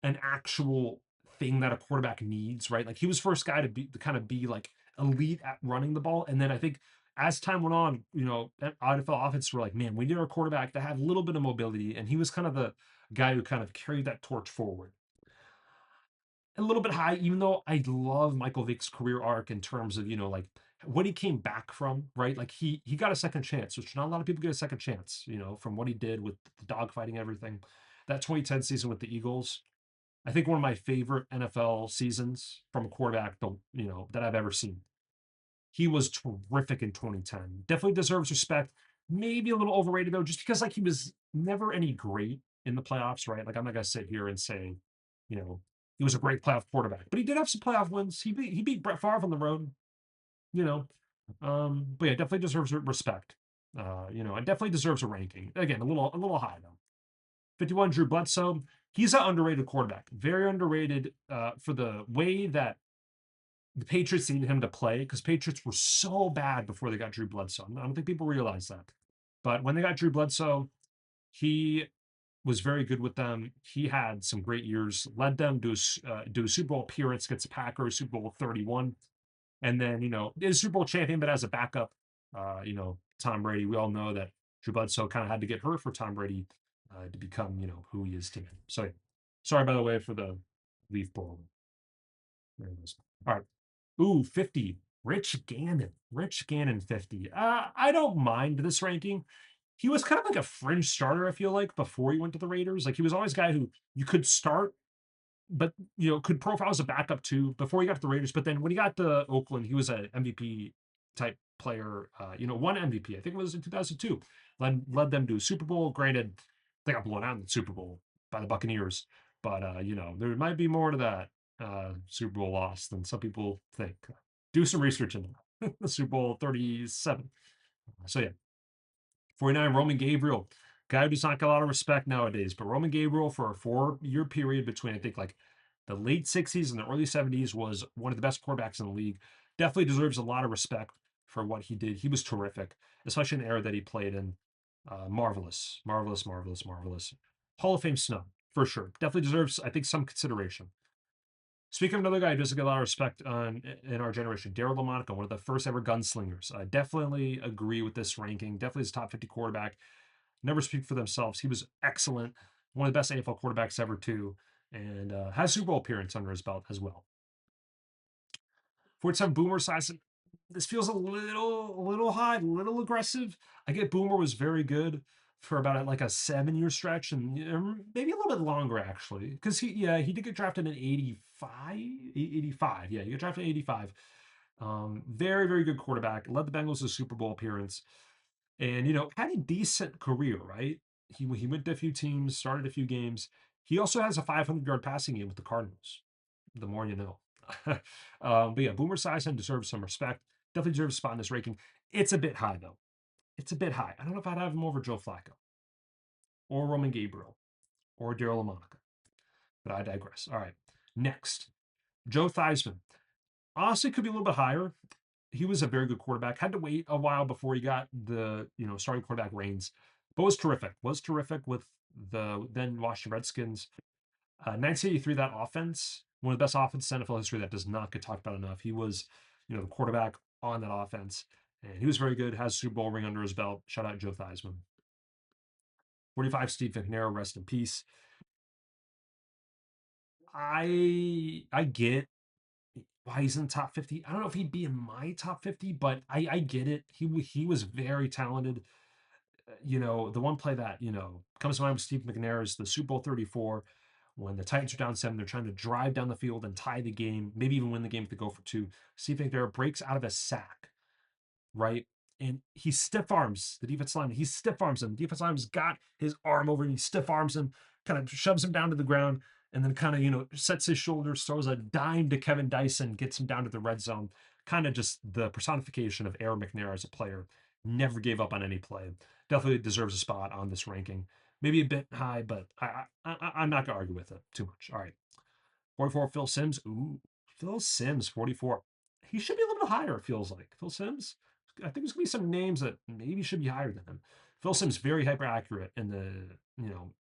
an actual thing that a quarterback needs, right? Like he was first guy to kind of be like elite at running the ball. And then I think as time went on, NFL offenses were like, man, we need our quarterback to have a little bit of mobility. And he was kind of the guy who kind of carried that torch forward. A little bit high, even though I love Michael Vick's career arc in terms of, like what he came back from, right? Like he got a second chance, which not a lot of people get a second chance, from what he did with the dogfighting and everything. That 2010 season with the Eagles, I think one of my favorite NFL seasons from a quarterback, that I've ever seen. He was terrific in 2010. Definitely deserves respect. Maybe a little overrated though, just because like he was never any great in the playoffs, right? Like I'm not gonna sit here and say, you know, he was a great playoff quarterback, but he did have some playoff wins. He beat Brett Favre on the road, you know. But yeah, definitely deserves respect. And definitely deserves a ranking. Again, a little high though. 51, Drew Bledsoe. He's an underrated quarterback. Very underrated for the way that the Patriots needed him to play because Patriots were so bad before they got Drew Bledsoe. I don't think people realize that. But when they got Drew Bledsoe, he was very good with them. He had some great years, led them to do a Super Bowl appearance against the Packers, Super Bowl 31. And then, is Super Bowl champion, but as a backup, Tom Brady. We all know that Drew Bledsoe kind of had to get hurt for Tom Brady to become, who he is today. So, yeah. Sorry, by the way, for the leaf blow. There it is. All right. Ooh, 50. Rich Gannon. Rich Gannon 50. I don't mind this ranking. He was kind of like a fringe starter, I feel like, before he went to the Raiders. Like he was always a guy who you could start, but could profile as a backup too before he got to the Raiders. But then when he got to Oakland, he was an MVP type player. One MVP. I think it was in 2002. Led them to a Super Bowl. Granted, they got blown out in the Super Bowl by the Buccaneers. But there might be more to that Super Bowl loss than some people think. Do some research into that. The Super Bowl 37. So yeah, 49, Roman Gabriel. Guy who does not get a lot of respect nowadays, but Roman Gabriel for a 4-year period between, I think, like the late 60s and the early 70s was one of the best quarterbacks in the league. Definitely deserves a lot of respect for what he did. He was terrific, especially in the era that he played in. Marvelous, marvelous, marvelous, marvelous. Hall of Fame snub, for sure. Definitely deserves, I think, some consideration. Speaking of another guy who doesn't get a lot of respect in our generation, Daryl LaMonica, one of the first ever gunslingers. I definitely agree with this ranking. Definitely his top 50 quarterback. Never speak for themselves. He was excellent. One of the best AFL quarterbacks ever, too. And has Super Bowl appearance under his belt as well. 47, Boomer Esiason. This feels a little high, a little aggressive. I get Boomer was very good for about like a 7-year stretch and maybe a little bit longer actually. Because he did get drafted in 85. 85. Yeah, he got drafted in 85. Very, very good quarterback. Led the Bengals to a Super Bowl appearance. And had a decent career, right? He went to a few teams, started a few games. He also has a 500-yard passing game with the Cardinals. The more you know. But yeah, Boomer Esiason deserves some respect. Definitely deserves a spot in this ranking. It's a bit high though. It's a bit high. I don't know if I'd have him over Joe Flacco or Roman Gabriel or Daryl LaMonica. but I digress. All right. Next, Joe Theismann. Honestly, could be a little bit higher. He was a very good quarterback. Had to wait a while before he got the starting quarterback reins, but was terrific. Was terrific with the then Washington Redskins. 1983, that offense, one of the best offenses in NFL history that does not get talked about enough. He was, the quarterback on that offense, and he was very good. Has a Super Bowl ring under his belt. Shout out Joe Theismann. 45, Steve McNair, rest in peace. I get why he's in the top 50. I don't know if he'd be in my top 50, but I get it. He was very talented. The one play that, comes to mind with Steve McNair is the Super Bowl 34 when the Titans are down 7. They're trying to drive down the field and tie the game, maybe even win the game if they go for 2. Steve McNair breaks out of a sack, right? And he stiff arms the defense line. He stiff arms him. Defense line's got his arm over and he stiff arms him, kind of shoves him down to the ground, and then kind of, sets his shoulders, throws a dime to Kevin Dyson, gets him down to the red zone. Kind of just the personification of Aaron McNair as a player. Never gave up on any play. Definitely deserves a spot on this ranking. Maybe a bit high, but I'm not going to argue with it too much. All right. 44, Phil Simms. Ooh, Phil Simms, 44. He should be a little bit higher, it feels like. Phil Simms, I think there's going to be some names that maybe should be higher than him. Phil Simms, very hyper accurate in the,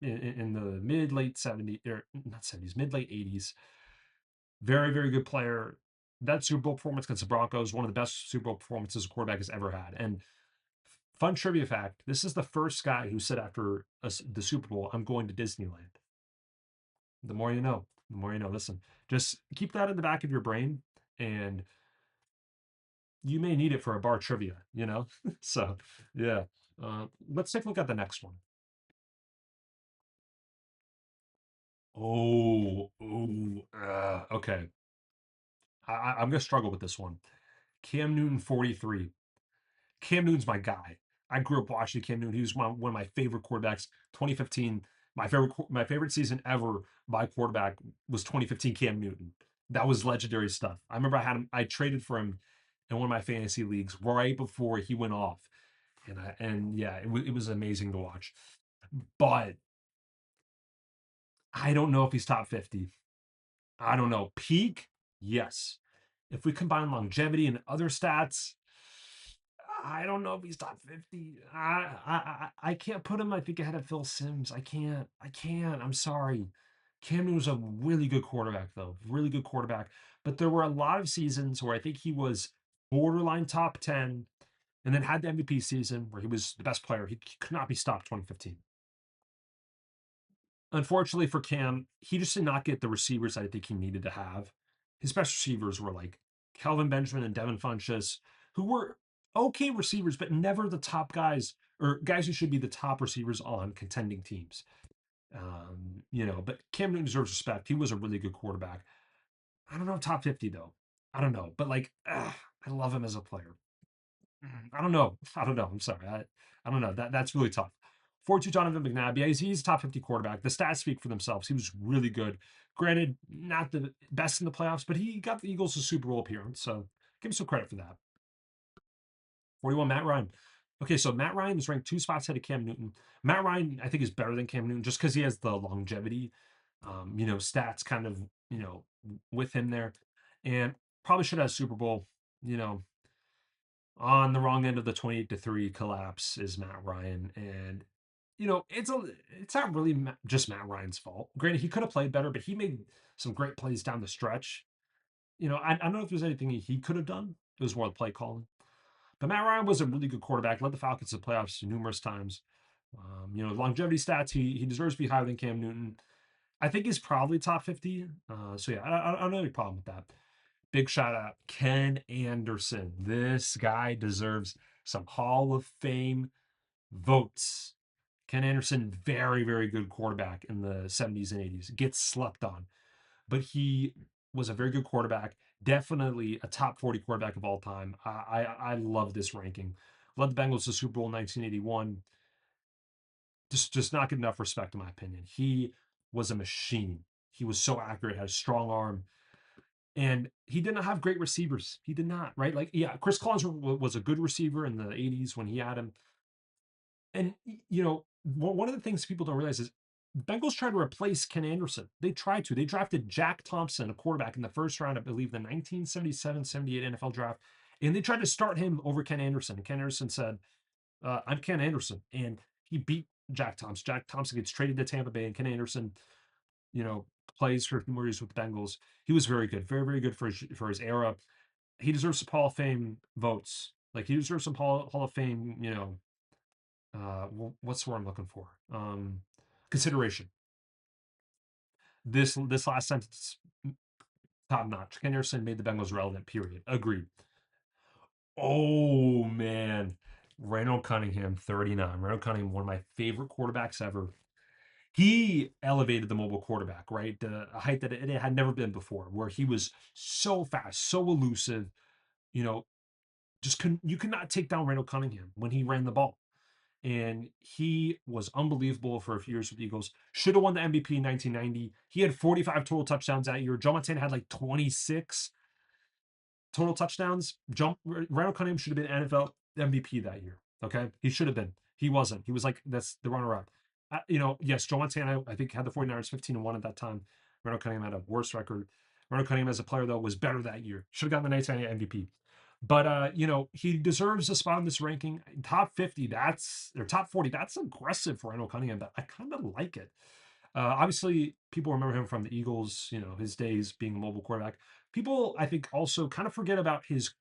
in the mid late 70s, or not 70s, mid late 80s. Very, very good player. That Super Bowl performance against the Broncos, one of the best Super Bowl performances a quarterback has ever had. And fun trivia fact, this is the first guy who said after the Super Bowl, I'm going to Disneyland. The more you know, the more you know. Listen, just keep that in the back of your brain, and you may need it for a bar trivia. So, yeah. Let's take a look at the next one. Okay. I'm going to struggle with this one. Cam Newton, 43. Cam Newton's my guy. I grew up watching Cam Newton. He was one of my favorite quarterbacks. 2015, my favorite season ever by quarterback was 2015 Cam Newton. That was legendary stuff. I remember I had him. I traded for him in one of my fantasy leagues right before he went off, and yeah, it was amazing to watch. But I don't know if he's top 50. I don't know. Peak, yes. If we combine longevity and other stats, I don't know if he's top 50. I can't put him, I think, ahead of Phil Simms. I can't. I can't. I'm sorry. Cam Newton was a really good quarterback, though. Really good quarterback. But there were a lot of seasons where I think he was borderline top 10 and then had the MVP season where he was the best player. He could not be stopped 2015. Unfortunately for Cam, he just did not get the receivers I think he needed to have. His best receivers were like Kelvin Benjamin and Devin Funchess, who were okay receivers, but never the top guys or guys who should be the top receivers on contending teams. But Cam Newton deserves respect. He was a really good quarterback. I don't know, top 50 though. I don't know, but I love him as a player. I don't know. I don't know. I'm sorry. I don't know. That's really tough. 42 Donovan McNabb. Yeah, he's a top 50 quarterback. The stats speak for themselves. He was really good. Granted, not the best in the playoffs, but he got the Eagles a Super Bowl appearance. So give him some credit for that. 41, Matt Ryan. Okay, so Matt Ryan is ranked 2 spots ahead of Cam Newton. Matt Ryan, I think, is better than Cam Newton just because he has the longevity, stats kind of, with him there. And probably should have a Super Bowl, you know, on the wrong end of the 28-3 collapse is Matt Ryan. And, it's not really just Matt Ryan's fault. Granted, he could have played better, but he made some great plays down the stretch. I don't know if there's anything he could have done. It was more the play calling. But Matt Ryan was a really good quarterback, led the Falcons to the playoffs numerous times. Longevity stats, he deserves to be higher than Cam Newton. I think he's probably top 50. So yeah, I don't have any problem with that. Big shout out, Ken Anderson. This guy deserves some Hall of Fame votes. Ken Anderson, very, very good quarterback in the 70s and 80s. Gets slept on, but he was a very good quarterback. Definitely a top 40 quarterback of all time. I love this ranking. Led the Bengals to Super Bowl in 1981. Just not get enough respect, in my opinion. He was a machine. He was so accurate, had a strong arm, and he did not have great receivers. He did not, right? Like, yeah, Chris Collinsworth was a good receiver in the 80s when he had him. And one of the things people don't realize is Bengals tried to replace Ken Anderson. They tried to. They drafted Jack Thompson, a quarterback, in the first round, I believe, the 1977-78 NFL draft. And they tried to start him over Ken Anderson. And Ken Anderson said, I'm Ken Anderson. And he beat Jack Thompson. Jack Thompson gets traded to Tampa Bay, and Ken Anderson, you know, plays for a few more years with the Bengals. He was very good, very, very good for his era. He deserves some Hall of Fame votes. Like he deserves some Hall of Fame, what's the word I'm looking for? Consideration. This last sentence, top notch. Ken Anderson made the Bengals relevant. Period. Agreed. Oh man, Randall Cunningham, 39. Randall Cunningham, one of my favorite quarterbacks ever. He elevated the mobile quarterback, right? A height that it had never been before, where he was so fast, so elusive. You know, you could not take down Randall Cunningham when he ran the ball. And he was unbelievable for a few years with the Eagles. Should have won the MVP in 1990. He had 45 total touchdowns that year. Joe Montana had like 26 total touchdowns. Randall Cunningham should have been NFL MVP that year. Okay, he should have been. He wasn't. He was like that's the runner-up. Yes, Joe Montana I think had the 49ers 15-1 at that time. Randall Cunningham had a worse record. Randall Cunningham as a player though was better that year. Should have gotten the 1990 MVP. But he deserves a spot in this ranking. Top 50, that's or top 40. That's aggressive for Randall Cunningham, but I kind of like it. Obviously, people remember him from the Eagles, his days being a mobile quarterback. People, I think, also kind of forget about his,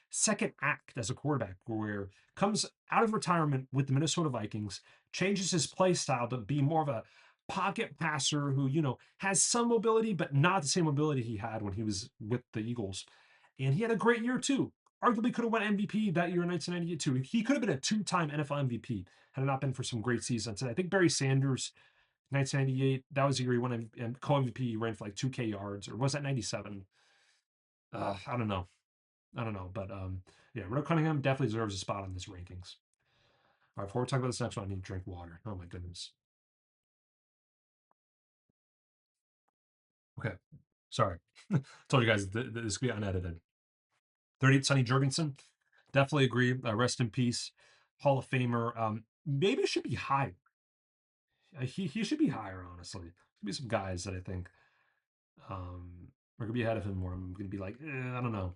second act as a quarterback, where comes out of retirement with the Minnesota Vikings, changes his play style to be more of a pocket passer who, has some mobility, but not the same mobility he had when he was with the Eagles. And he had a great year too. Arguably could have won MVP that year in 1998 too. He could have been a two-time NFL MVP had it not been for some great seasons. And I think Barry Sanders 1998, that was the year he won and co-MVP. He ran for like 2K yards, or was that 97? I don't know. I don't know. But yeah, Randall Cunningham definitely deserves a spot on this rankings. All right, before we talk about this next one, I need to drink water. Oh my goodness. Okay, sorry. Told you guys this could be unedited. 38, Sonny Jurgensen. Definitely agree. Rest in peace. Hall of Famer. Maybe it should be higher. He should be higher, honestly. There'll be some guys that I think are gonna be ahead of him more. I'm gonna be like, I don't know.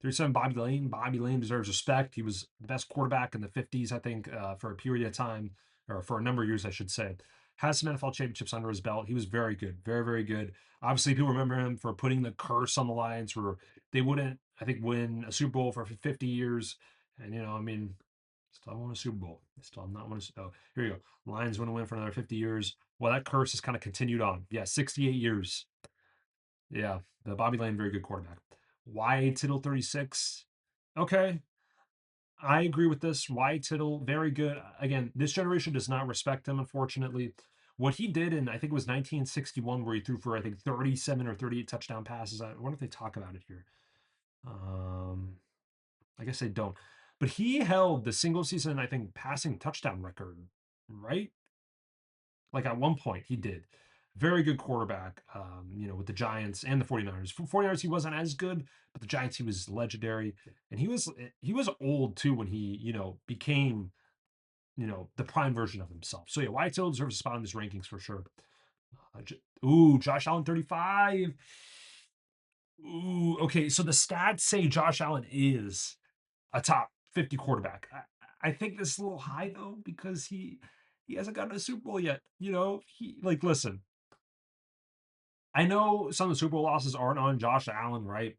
37, Bobby Lane. Bobby Lane deserves respect. He was the best quarterback in the 50s, I think, for a period of time, or for a number of years, I should say. Has some NFL championships under his belt. He was very good, very, very good. Obviously, people remember him for putting the curse on the Lions, where they wouldn't, I think, win a Super Bowl for 50 years. And, still won a Super Bowl. Still have not won a. Oh, here you go. Lions want to win for another 50 years. Well, that curse has kind of continued on. Yeah, 68 years. Yeah, the Bobby Lane, very good quarterback. Why Tittle 36? Okay, I agree with this. Why Tittle, very good. Again, this generation does not respect him, unfortunately. What he did in, I think it was 1961, where he threw for, I think, 37 or 38 touchdown passes. I wonder if they talk about it here. Um, I guess they don't. But he held the single season, I think, passing touchdown record, right? Like at one point, he did. Very good quarterback, with the Giants and the 49ers. For 49ers, he wasn't as good, but the Giants, he was legendary. And he was old too when he, became, the prime version of himself. So yeah, Wyatt Tittle deserves a spot in these rankings for sure. Josh Allen 35. Ooh, okay. So the stats say Josh Allen is a top 50 quarterback. I think this is a little high though, because he hasn't gotten a Super Bowl yet. Listen, I know some of the Super Bowl losses aren't on Josh Allen, right?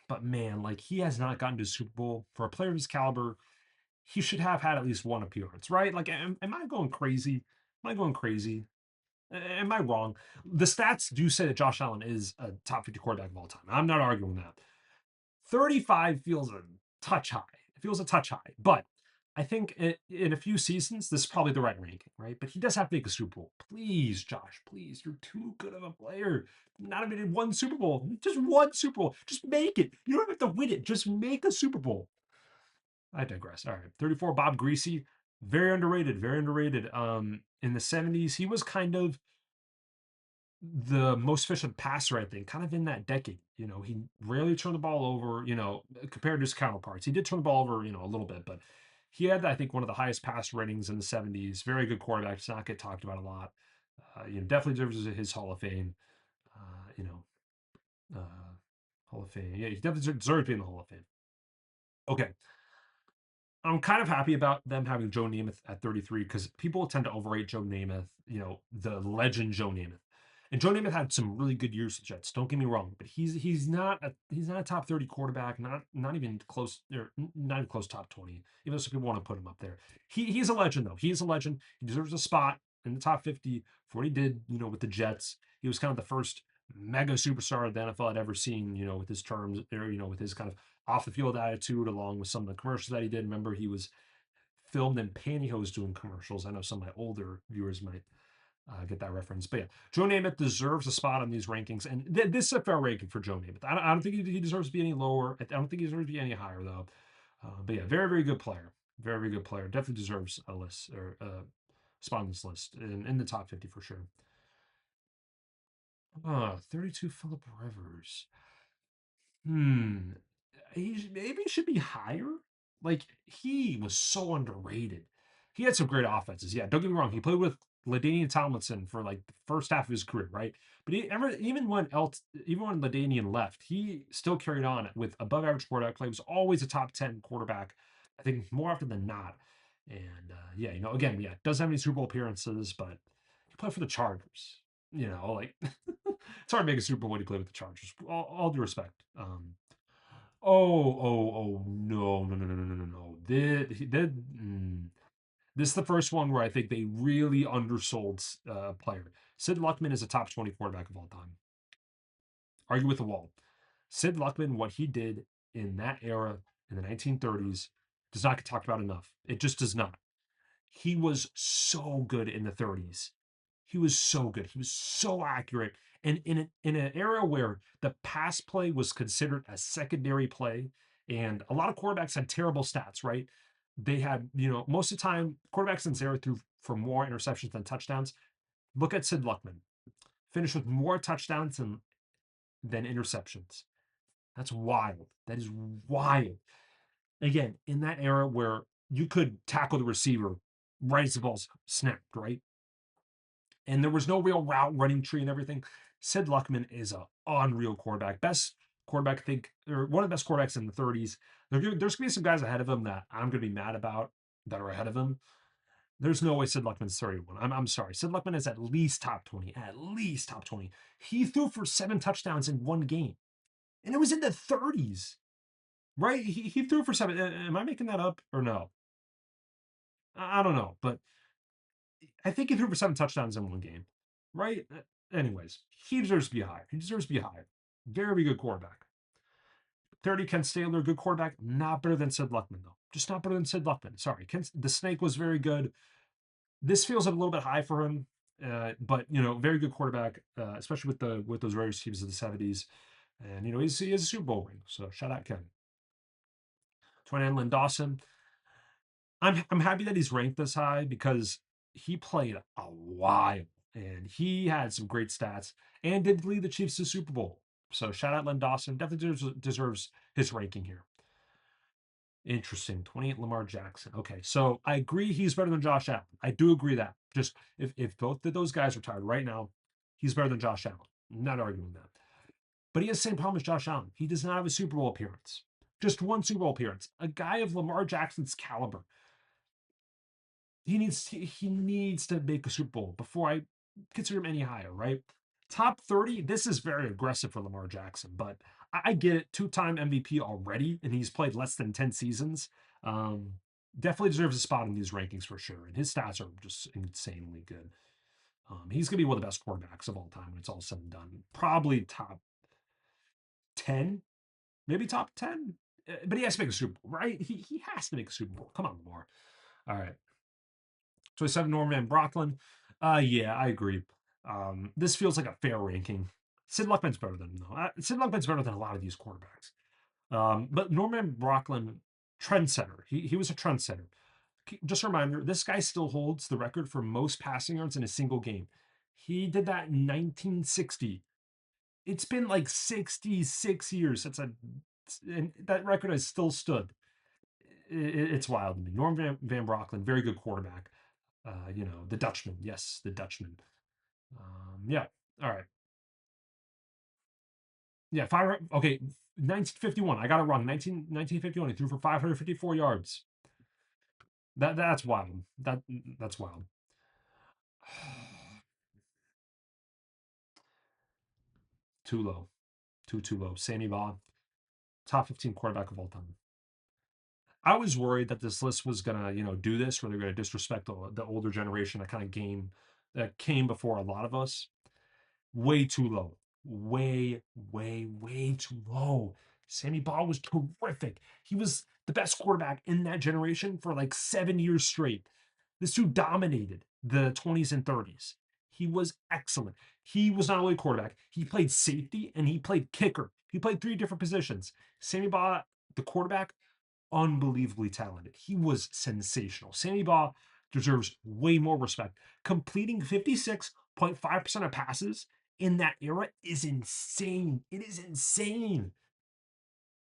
But man, like he has not gotten to a Super Bowl for a player of his caliber. He should have had at least one appearance, right? Like, am I going crazy? Am I going crazy? Am I wrong? The stats do say that Josh Allen is a top 50 quarterback of all time. I'm not arguing that. 35 feels a touch high. It feels a touch high, but I think in a few seasons, this is probably the right ranking, right? But he does have to make a Super Bowl. Please, Josh, please. You're too good of a player. Not even in one Super Bowl. Just one Super Bowl. Just make it. You don't have to win it. Just make a Super Bowl. I digress. All right. 34, Bob Greasy. Very underrated. Very underrated. In the 70s, he was kind of the most efficient passer, I think, kind of in that decade. He rarely turned the ball over, compared to his counterparts. He did turn the ball over, a little bit, but He had, I think, one of the highest pass ratings in the 70s. Very good quarterback. Does not get talked about a lot. Definitely deserves his Hall of Fame. Uh, you know, Hall of Fame. Yeah, he definitely deserves to be in the Hall of Fame. Okay, I'm kind of happy about them having Joe Namath at 33 because people tend to overrate Joe Namath, the legend Joe Namath. And Joe Namath had some really good years with the Jets. Don't get me wrong, but he's not a top 30 quarterback, not even close, or not even close top 20. Even though some people want to put him up there, he's a legend though. He is a legend. He deserves a spot in the top 50 for what he did, with the Jets. He was kind of the first mega superstar the NFL had ever seen, with his terms, or with his kind of off the field attitude, along with some of the commercials that he did. Remember, he was filmed in pantyhose doing commercials. I know some of my older viewers might get that reference. But yeah, Joe Namath deserves a spot on these rankings, and this is a fair ranking for Joe Namath. I don't think he deserves to be any lower. I don't think he deserves to be any higher though. But yeah, very very good player. Very very good player. Definitely deserves a list or a spot on this list in the top 50 for sure. 32 Philip Rivers. Hmm. Maybe he should be higher. Like he was so underrated. He had some great offenses. Yeah, don't get me wrong. He played with Ladainian Tomlinson for like the first half of his career, right? But even when Ladainian left, he still carried on with above average quarterback play. He was always a top 10 quarterback. I think more often than not. And yeah, again, yeah, doesn't have any Super Bowl appearances, but he played for the Chargers. Like it's hard to make a Super Bowl when you play with the Chargers. All due respect. Oh, no, no, no, no, no, no, no, no. This is the first one where I think they really undersold a player. Sid Luckman is a top 20 quarterback of all time. Argue with the wall. Sid Luckman, what he did in that era in the 1930s, does not get talked about enough. It just does not. He was so good in the 30s. He was so good. He was so accurate. And in an era where the pass play was considered a secondary play, and a lot of quarterbacks had terrible stats, right? They had, most of the time, quarterbacks in this era threw for more interceptions than touchdowns. Look at Sid Luckman. Finished with more touchdowns than interceptions. That's wild. That is wild. Again, in that era where you could tackle the receiver right as the ball's snapped, right? And there was no real route running tree and everything. Sid Luckman is a unreal quarterback. Best quarterback, I think, or one of the best quarterbacks in the 30s. There's going to be some guys ahead of him that I'm going to be mad about that are ahead of him. There's no way Sid Luckman's 31. I'm sorry. Sid Luckman is at least top 20. At least top 20. He threw for 7 touchdowns in one game. And it was in the 30s. Right? He threw for 7. Am I making that up or no? I don't know. But I think he threw for 7 touchdowns in one game, right? Anyways, he deserves to be higher. He deserves to be higher. Very good quarterback. 30, Ken Stabler, good quarterback. Not better than Sid Luckman, though. Just not better than Sid Luckman. Sorry. The Snake was very good. This feels a little bit high for him, but, very good quarterback, especially with those Raiders teams of the 70s. And, he has a Super Bowl ring. So shout out Ken. 29, Lynn Dawson. I'm happy that he's ranked this high because he played a while and he had some great stats and did lead the Chiefs to Super Bowl. So shout out Len Dawson. Definitely deserves his ranking here. Interesting. 28 Lamar Jackson. Okay. So I agree he's better than Josh Allen. I do agree that. Just if both of those guys retired right now, he's better than Josh Allen. I'm not arguing that. But he has the same problem as Josh Allen. He does not have a Super Bowl appearance. Just one Super Bowl appearance. A guy of Lamar Jackson's caliber, he needs to make a Super Bowl before I consider him any higher, right? Top 30, this is very aggressive for Lamar Jackson, but I get it. 2-time MVP already, and he's played less than 10 seasons. Um, Definitely deserves a spot in these rankings for sure. And his stats are just insanely good. He's going to be one of the best quarterbacks of all time when it's all said and done. Probably top 10, maybe top 10. But he has to make a Super Bowl, right? He has to make a Super Bowl. Come on, Lamar. All right. 27 Norman Brocklin. Yeah, I agree. This feels like a fair ranking. Sid Luckman's better than him, though. Sid Luckman's better than a lot of these quarterbacks. But Norman Brocklin, trendsetter. He was a trendsetter. Just a reminder, this guy still holds the record for most passing yards in a single game. He did that in 1960. It's been like 66 years and that record has still stood. it's wild to me. Norm Van Brocklin, very good quarterback. The Dutchman. Yes, the Dutchman. Yeah. All right. Yeah. Five. Okay. 1951. I got it wrong. 1951. He threw for 554 yards. That's wild. That's wild. Too low. Too low. Sammy Baugh, top 15 quarterback of all time. I was worried that this list was gonna, do this, where they're gonna disrespect the older generation that kind of game that came before a lot of us. Way too low. Way too low. Sammy Baugh was terrific. He was the best quarterback in that generation for like 7 years straight. This dude dominated the 20s and 30s. He was excellent. He was not only a quarterback, he played safety and he played kicker. He played three different positions. Sammy Baugh, the quarterback, unbelievably talented. He was sensational. Sammy Baugh deserves way more respect. Completing 56.5% of passes in that era is insane. It is insane.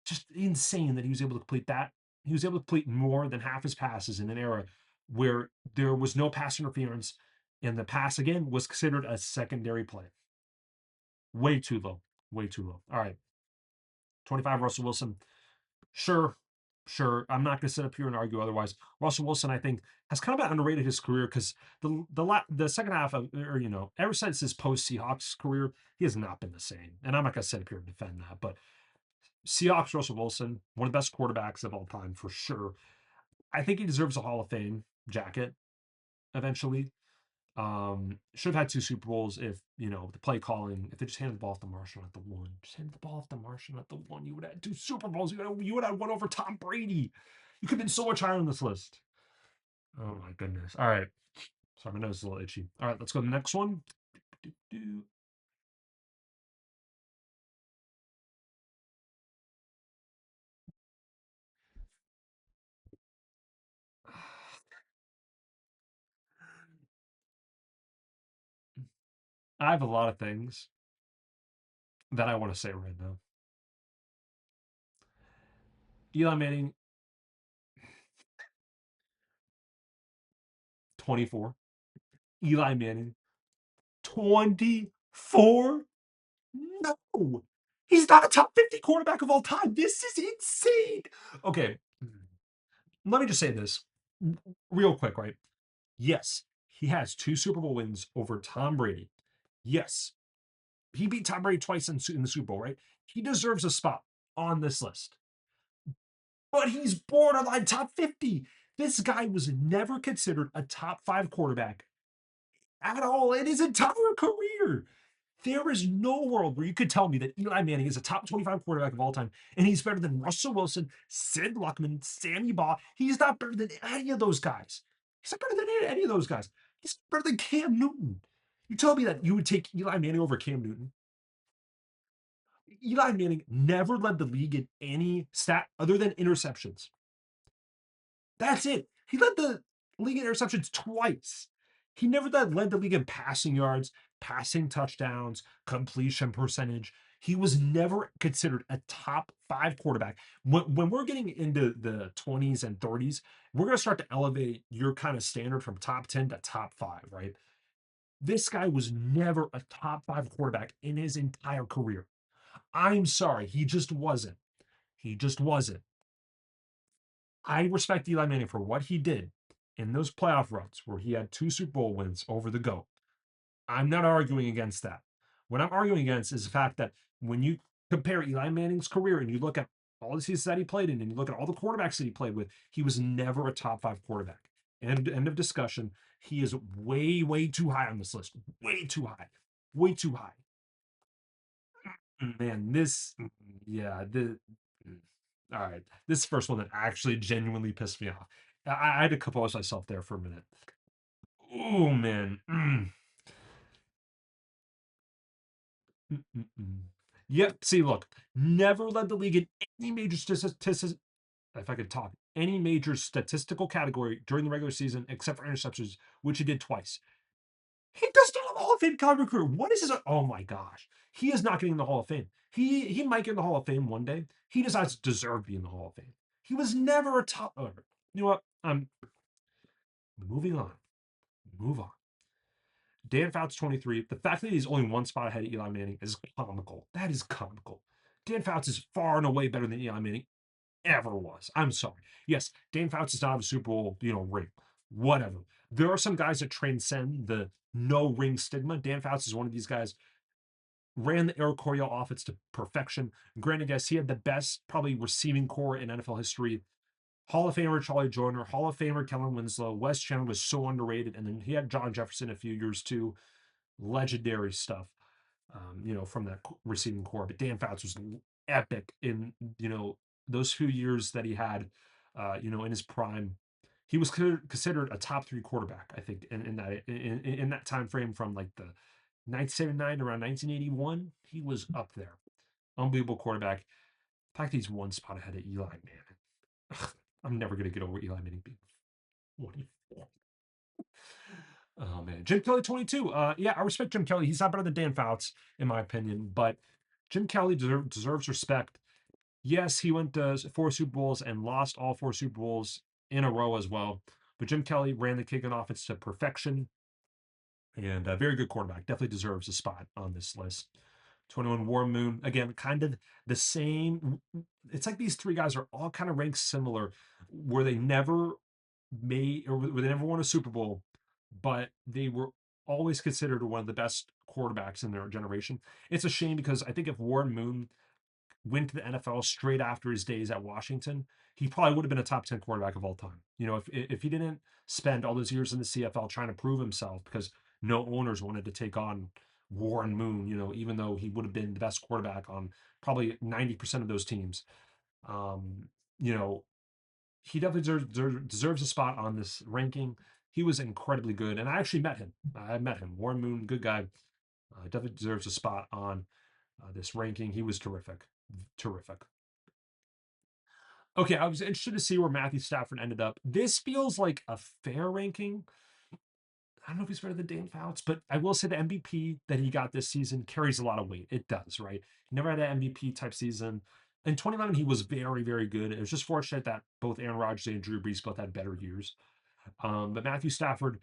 Just insane that he was able to complete that. He was able to complete more than half his passes in an era where there was no pass interference, and the pass again was considered a secondary play. Way too low. Way too low. All right. 25, Russell Wilson. Sure, sure. I'm not going to sit up here and argue otherwise. Russell Wilson, I think, has kind of underrated his career because the second half of, or ever since his post Seahawks career, he has not been the same. And I'm not going to sit up here and defend that, but Seahawks Russell Wilson, one of the best quarterbacks of all time for sure. I think he deserves a Hall of Fame jacket eventually. Should have had two Super Bowls if the play calling. If they just handed the ball off to Marshall at the one, just handed the ball off to Marshall at the one, you would have had two Super Bowls. You would have won over Tom Brady. You could have been so much higher on this list. Oh my goodness. All right. Sorry, my nose is a little itchy. All right, let's go to the next one. I have a lot of things that I want to say right now. Eli Manning, 24. Eli Manning, 24. No, he's not a top 50 quarterback of all time. This is insane. Okay, let me just say this real quick, right? Yes, he has two Super Bowl wins over Tom Brady. Yes, he beat Tom Brady twice in the Super Bowl, right? He deserves a spot on this list, but he's borderline top 50. This guy was never considered a top five quarterback at all in his entire career. There is no world where you could tell me that Eli Manning is a top 25 quarterback of all time, and he's better than Russell Wilson, Sid Luckman, Sammy Baugh. He's not better than any of those guys. He's not better than any of those guys. He's better than Cam Newton. You tell me that you would take Eli Manning over Cam Newton. Eli Manning never led the league in any stat other than interceptions. That's it. He led the league in interceptions twice. He never led the league in passing yards, passing touchdowns, completion percentage. He was never considered a top five quarterback. When we're getting into the 20s and 30s, we're going to start to elevate your kind of standard from top 10 to top five, right? This guy was never a top five quarterback in his entire career. I'm sorry. He just wasn't. He just wasn't. I respect Eli Manning for what he did in those playoff runs where he had two Super Bowl wins over the GOAT. I'm not arguing against that. What I'm arguing against is the fact that when you compare Eli Manning's career and you look at all the seasons that he played in and you look at all the quarterbacks that he played with, he was never a top five quarterback. End of discussion. He is way too high on this list. Way too high. Way too high. Man, yeah, all right. This first one that actually genuinely pissed me off. I had to compose myself there for a minute. Oh man. Mm. Yep. See, look, never led the league in any major statistics. If I could talk, any major statistical category during the regular season except for interceptions, which he did twice. He does not have a Hall of Fame caliber career. What is his? Oh my gosh, he is not getting in the Hall of Fame. He might get in the Hall of Fame one day. He decides to deserve to be in the Hall of Fame. He was never a top. Oh, you know what? I'm moving on. Move on. Dan Fouts 23. The fact that he's only one spot ahead of Eli Manning is comical. That is comical. Dan Fouts is far and away better than Eli Manning ever was. I'm sorry. Yes, Dan Fouts is not a Super Bowl, ring. Whatever. There are some guys that transcend the no ring stigma. Dan Fouts is one of these guys. Ran the Air Coryell offense to perfection. Granted, yes, he had the best probably receiving core in NFL history. Hall of Famer Charlie Joyner, Hall of Famer Kellen Winslow. Wes Chandler was so underrated, and then he had John Jefferson a few years too. Legendary stuff, from that receiving core. But Dan Fouts was epic in those few years that he had, in his prime. He was considered a top three quarterback, I think, in that time frame from like the 1979 around 1981. He was up there. Unbelievable quarterback. The fact that he's one spot ahead of Eli Manning. I'm never going to get over Eli Manning being 24. Oh man, Jim Kelly 22. Yeah, I respect Jim Kelly. He's not better than Dan Fouts, in my opinion, but Jim Kelly deserves respect. Yes, he went to four Super Bowls and lost all four Super Bowls in a row as well. But Jim Kelly ran the kicking offense to perfection, and a very good quarterback. Definitely deserves a spot on this list. 21 Warren Moon, again, kind of the same. It's like these three guys are all kind of ranked similar, where they never made or where they never won a Super Bowl, but they were always considered one of the best quarterbacks in their generation. It's a shame because I think if Warren Moon went to the NFL straight after his days at Washington, he probably would have been a top 10 quarterback of all time. If he didn't spend all those years in the CFL trying to prove himself because no owners wanted to take on Warren Moon, even though he would have been the best quarterback on probably 90% of those teams. Um, you know, he definitely deserves a spot on this ranking. He was incredibly good, and I actually met him. I met him. Warren Moon, good guy. Definitely deserves a spot on this ranking. He was terrific, terrific. Okay, I was interested to see where Matthew Stafford ended up. This feels like a fair ranking. I don't know if he's better than Dan Fouts, but I will say the MVP that he got this season carries a lot of weight. It does, right? He never had an MVP type season. In 2011, he was very, very good. It was just fortunate that both Aaron Rodgers and Drew Brees both had better years. But Matthew Stafford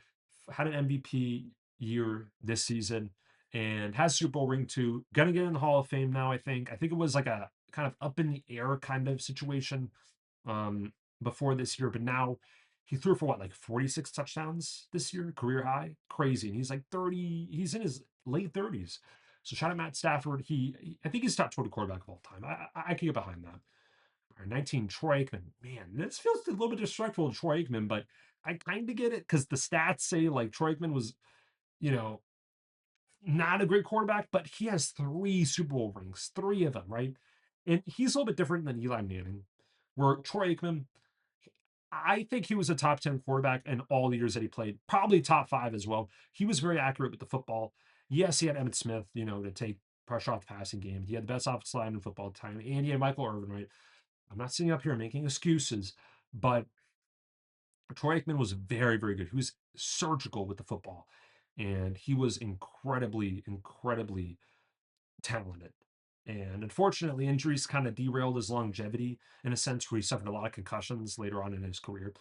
had an MVP year this season and has Super Bowl ring too. Gonna get in the Hall of Fame now, I think. I think it was like a kind of up in the air kind of situation um, before this year, but now he threw for what, like 46 touchdowns this year, career high, crazy. And he's like 30, he's in his late 30s. So shout out Matt Stafford. I think he's top 20 quarterback of all time. I can get behind that. All right, 19, Troy Aikman. Man, this feels a little bit disrespectful to Troy Aikman, but I kind of get it because the stats say like Troy Aikman was, you know, not a great quarterback, but he has three Super Bowl rings, three of them, right? And he's a little bit different than Eli Manning, where Troy Aikman, I think he was a top 10 quarterback in all the years that he played, probably top five as well. He was very accurate with the football. Yes, he had Emmett Smith, to take pressure off the passing game. He had the best offensive line in football at the time, and he had Michael Irvin, right? I'm not sitting up here making excuses, but Troy Aikman was very, very good. He was surgical with the football, and he was incredibly, incredibly talented. And unfortunately, injuries kind of derailed his longevity in a sense where he suffered a lot of concussions later on in his career.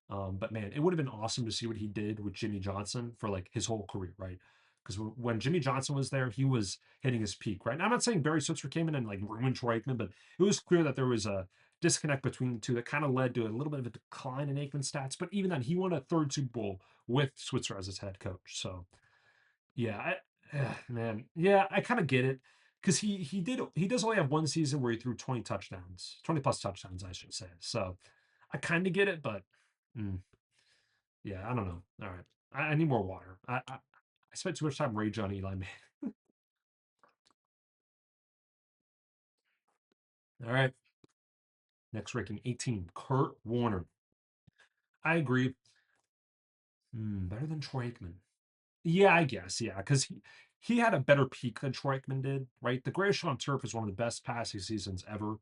But man, it would have been awesome to see what he did with Jimmy Johnson for like his whole career, right? Because when Jimmy Johnson was there, he was hitting his peak, right? And I'm not saying Barry Switzer came in and like ruined Troy Aikman, but it was clear that there was a disconnect between the two that kind of led to a little bit of a decline in Aikman's stats. But even then, he won a third Super Bowl with Switzer as his head coach. So yeah, man, yeah, I kind of get it because he does only have one season where he threw 20 touchdowns, 20 plus touchdowns, I should say. So I kind of get it, but mm, yeah, I don't know. All right, I need more water. I spent too much time rage on Eli Man. All right, next ranking 18, Kurt Warner. I agree. Better than Troy Aikman. Yeah, I guess. Yeah, because he had a better peak than Troy Aikman did. Right, the Greatest Show on Turf is one of the best passing seasons ever.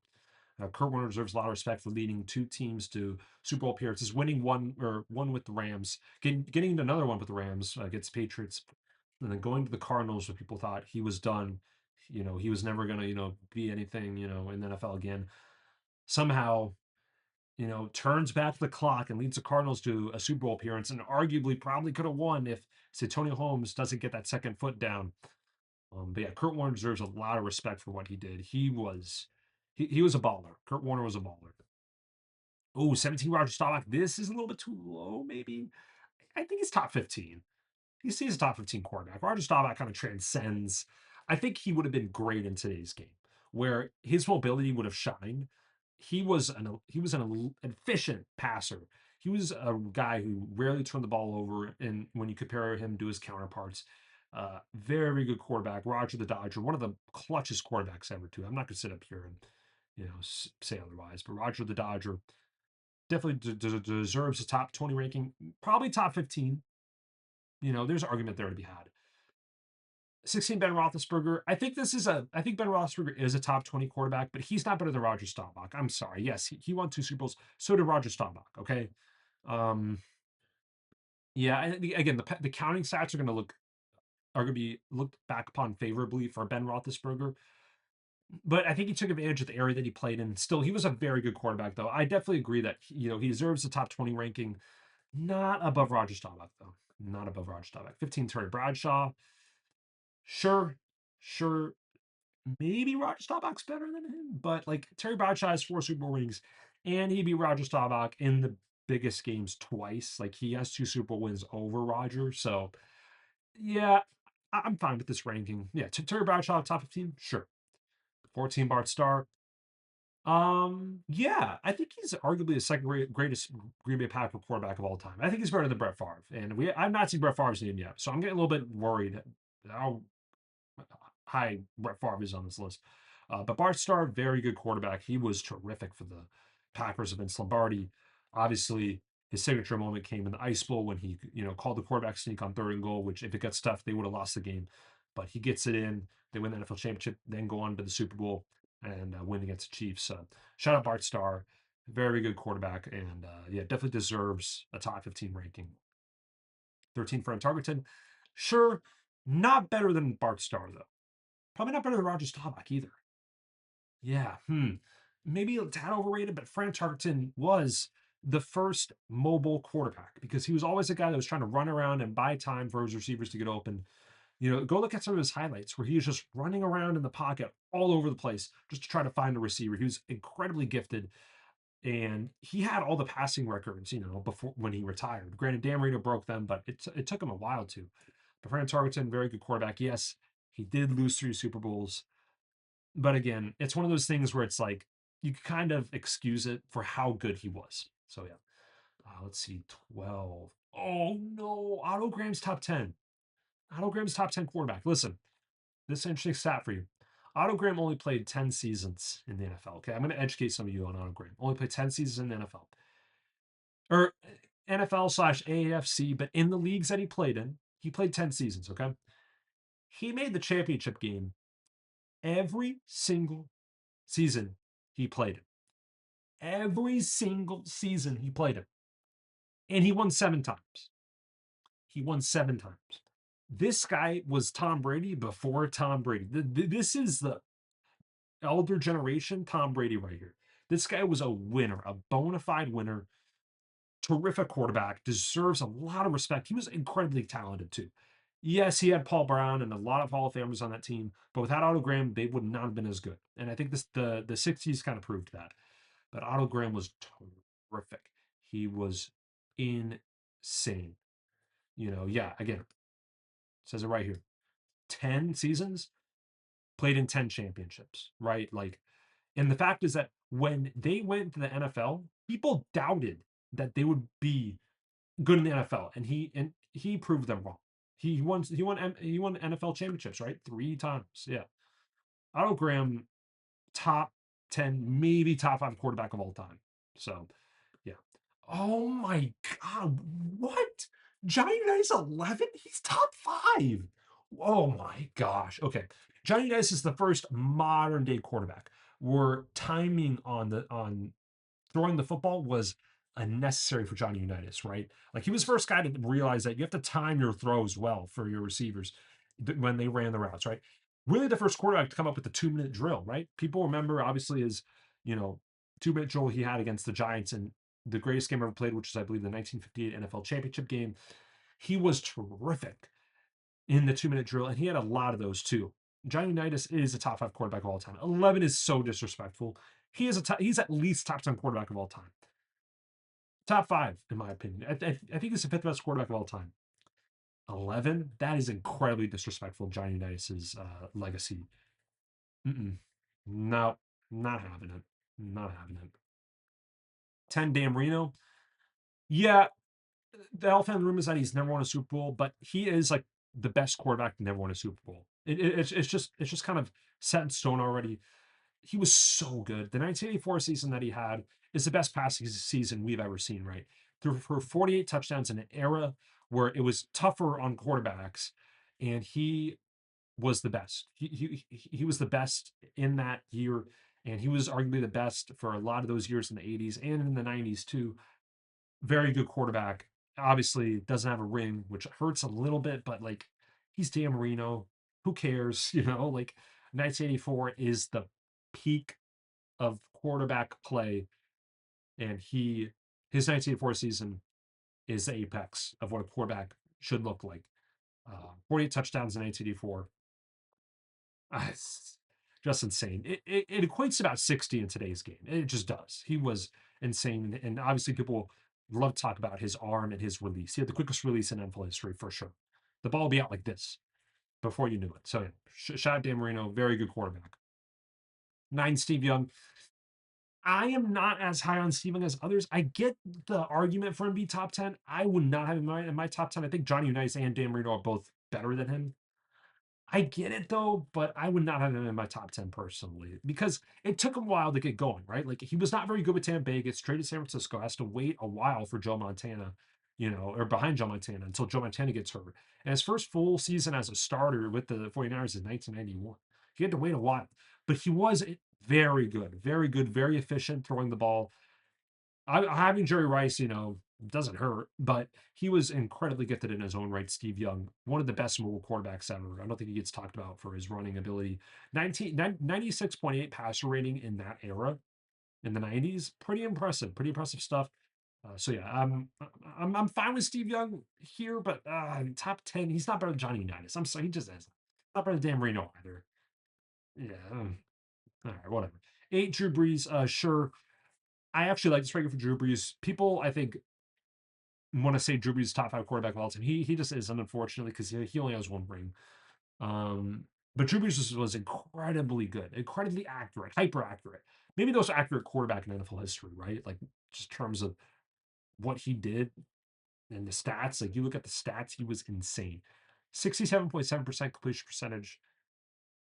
Kurt Warner deserves a lot of respect for leading two teams to Super Bowl appearances, winning one with the Rams, getting into another one with the Rams against the Patriots, and then going to the Cardinals where people thought he was done. He was never going to be anything in the NFL again. Somehow turns back the clock and leads the Cardinals to a Super Bowl appearance, and arguably probably could have won if Santonio Holmes doesn't get that second foot down. But yeah, Kurt Warner deserves a lot of respect for what he did. He was a baller. Kurt Warner was a baller. Oh, 17 Roger Staubach. This is a little bit too low, maybe. I think he's top 15. He's a top 15 quarterback. Roger Staubach kind of transcends. I think he would have been great in today's game, where his mobility would have shined. He was an efficient passer. He was a guy who rarely turned the ball over, and when you compare him to his counterparts, very good quarterback. Roger the Dodger, one of the clutchest quarterbacks ever. Too. I'm not going to sit up here and say otherwise, but Roger the Dodger definitely deserves a top 20 ranking, probably top 15. There's an argument there to be had. 16 Ben Roethlisberger. I think Ben Roethlisberger is a top 20 quarterback, but he's not better than Roger Staubach. I'm sorry. Yes, he won 2 Super Bowls. So did Roger Staubach. Okay. Um, yeah. Again, the counting stats are going to be looked back upon favorably for Ben Roethlisberger, but I think he took advantage of the area that he played in. Still, he was a very good quarterback, though. I definitely agree that he deserves the top 20 ranking, not above Roger Staubach, though. Not above Roger Staubach. 15 Terry Bradshaw. Sure, sure. Maybe Roger Staubach's better than him, but like Terry Bradshaw has 4 Super Bowl rings, and he beat Roger Staubach in the biggest games twice. Like he has 2 Super Bowl wins over Roger. So yeah, I'm fine with this ranking. Yeah, Terry Bradshaw top 15, sure. 14 Bart Starr. Yeah, I think he's arguably the second greatest Green Bay Packer quarterback of all time. I think he's better than Brett Favre, and I've not seen Brett Favre's name yet, so I'm getting a little bit worried how high Brett Favre is on this list. But Bart Starr, very good quarterback. He was terrific for the Packers of Vince Lombardi. Obviously, his signature moment came in the Ice Bowl when he, called the quarterback sneak on 3rd and goal, which if it got stuffed, they would have lost the game. But he gets it in. They win the NFL championship, then go on to the Super Bowl and win against the Chiefs. Shout out Bart Starr, very good quarterback, and yeah, definitely deserves a top 15 ranking. 13 for Targeted. Sure, not better than Bart Starr though. Probably not better than Roger Staubach either. Yeah, maybe a tad overrated, but Fran Tarkenton was the first mobile quarterback because he was always a guy that was trying to run around and buy time for his receivers to get open. Go look at some of his highlights where he was just running around in the pocket all over the place just to try to find a receiver. He was incredibly gifted, and he had all the passing records, before when he retired. Granted, Dan Marino broke them, but it took him a while to. But Fran Tarkenton, very good quarterback. Yes, he did lose 3 Super Bowls, but again, it's one of those things where it's like you kind of excuse it for how good he was. So yeah, let's see, 12. Oh no, Otto Graham's top 10. Otto Graham's top 10 quarterback. Listen, this is an interesting stat for you. Otto Graham only played 10 seasons in the NFL. Okay, I'm going to educate some of you on Otto Graham. Only played 10 seasons in the NFL, or NFL/AAFC, but in the leagues that he played in, he played 10 seasons. Okay, he made the championship game every single season he played it. Every single season he played it. And he won 7 times. He won 7 times. This guy was Tom Brady before Tom Brady. This is the elder generation Tom Brady right here. This guy was a winner, a bona fide winner, terrific quarterback, deserves a lot of respect. He was incredibly talented too. Yes, he had Paul Brown and a lot of Hall of Famers on that team, but without Otto Graham, they would not have been as good. And I think the 60s kind of proved that. But Otto Graham was terrific. He was insane. Yeah, again, says it right here. 10 seasons, played in 10 championships, right? Like, and the fact is that when they went to the NFL, people doubted that they would be good in the NFL, and he proved them wrong. He won NFL championships, right? 3 times. Yeah. Otto Graham, top 10, maybe top 5 quarterback of all time. So yeah. Oh my God. What? Johnny Unitas 11? He's top 5. Oh my gosh. Okay. Johnny Unitas is the first modern day quarterback where timing on throwing the football was unnecessary for Johnny Unitas, right? Like he was the first guy to realize that you have to time your throws well for your receivers when they ran the routes, right? Really the first quarterback to come up with the 2-minute drill, right? People remember obviously his, you know, 2-minute drill he had against the Giants in the greatest game ever played, which is, I believe, the 1958 NFL Championship game. He was terrific in the 2-minute drill, and he had a lot of those too. Johnny Unitas is a top 5 quarterback of all time. 11 is so disrespectful. He's at least top 10 quarterback of all time. Top 5, in my opinion. I think he's the 5th best quarterback of all time. 11, that is incredibly disrespectful. Johnny Unitas's legacy. Mm-mm. No, not having it. Not having it. 10, Dan Marino. Yeah, the elephant in the room is that he's never won a Super Bowl, but he is like the best quarterback to never won a Super Bowl. It's just kind of set in stone already. He was so good. The 1984 season that he had is the best passing season we've ever seen, right? Through for 48 touchdowns in an era where it was tougher on quarterbacks, and he was the best. He was the best in that year, and he was arguably the best for a lot of those years in the 80s and in the 90s too. Very good quarterback. Obviously, doesn't have a ring, which hurts a little bit, but like he's Dan Marino. Who cares? Like 1984 is the peak of quarterback play, and his 1984 season is the apex of what a quarterback should look like. 48 touchdowns in 1984. It's just insane. It equates to about 60 in today's game. It just does. He was insane. And obviously, people love to talk about his arm and his release. He had the quickest release in NFL history for sure. The ball will be out like this before you knew it. So, yeah, shout out Dan Marino. Very good quarterback. 9, Steve Young. I am not as high on Steve Young as others. I get the argument for him to be top 10. I would not have him in my top 10. I think Johnny Unitas and Dan Marino are both better than him. I get it though, but I would not have him in my top 10 personally because it took him a while to get going, right? Like he was not very good with Tampa Bay, gets traded to San Francisco, has to wait a while for Joe Montana, or behind Joe Montana until Joe Montana gets hurt. And his first full season as a starter with the 49ers is 1991. He had to wait a while, but he was very good, very efficient throwing the ball. Having Jerry Rice, doesn't hurt, but he was incredibly gifted in his own right. Steve Young, one of the best mobile quarterbacks ever. I don't think he gets talked about for his running ability. 96.8 passer rating in that era in the 90s. Pretty impressive stuff. So yeah, I'm fine with Steve Young here, but top 10, he's not better than Johnny Unitas. I'm sorry, he just is not better than Dan Marino either. Yeah, all right, whatever. 8, Drew Brees. Sure, I actually like this ranking for Drew Brees. People, I think, want to say Drew Brees is top 5 quarterback of all time. He just isn't, unfortunately, because he only has one ring. But Drew Brees was incredibly good, incredibly accurate, hyper accurate. Maybe the most accurate quarterback in NFL history, right? Like just in terms of what he did and the stats. Like you look at the stats, he was insane. 67.7% completion percentage.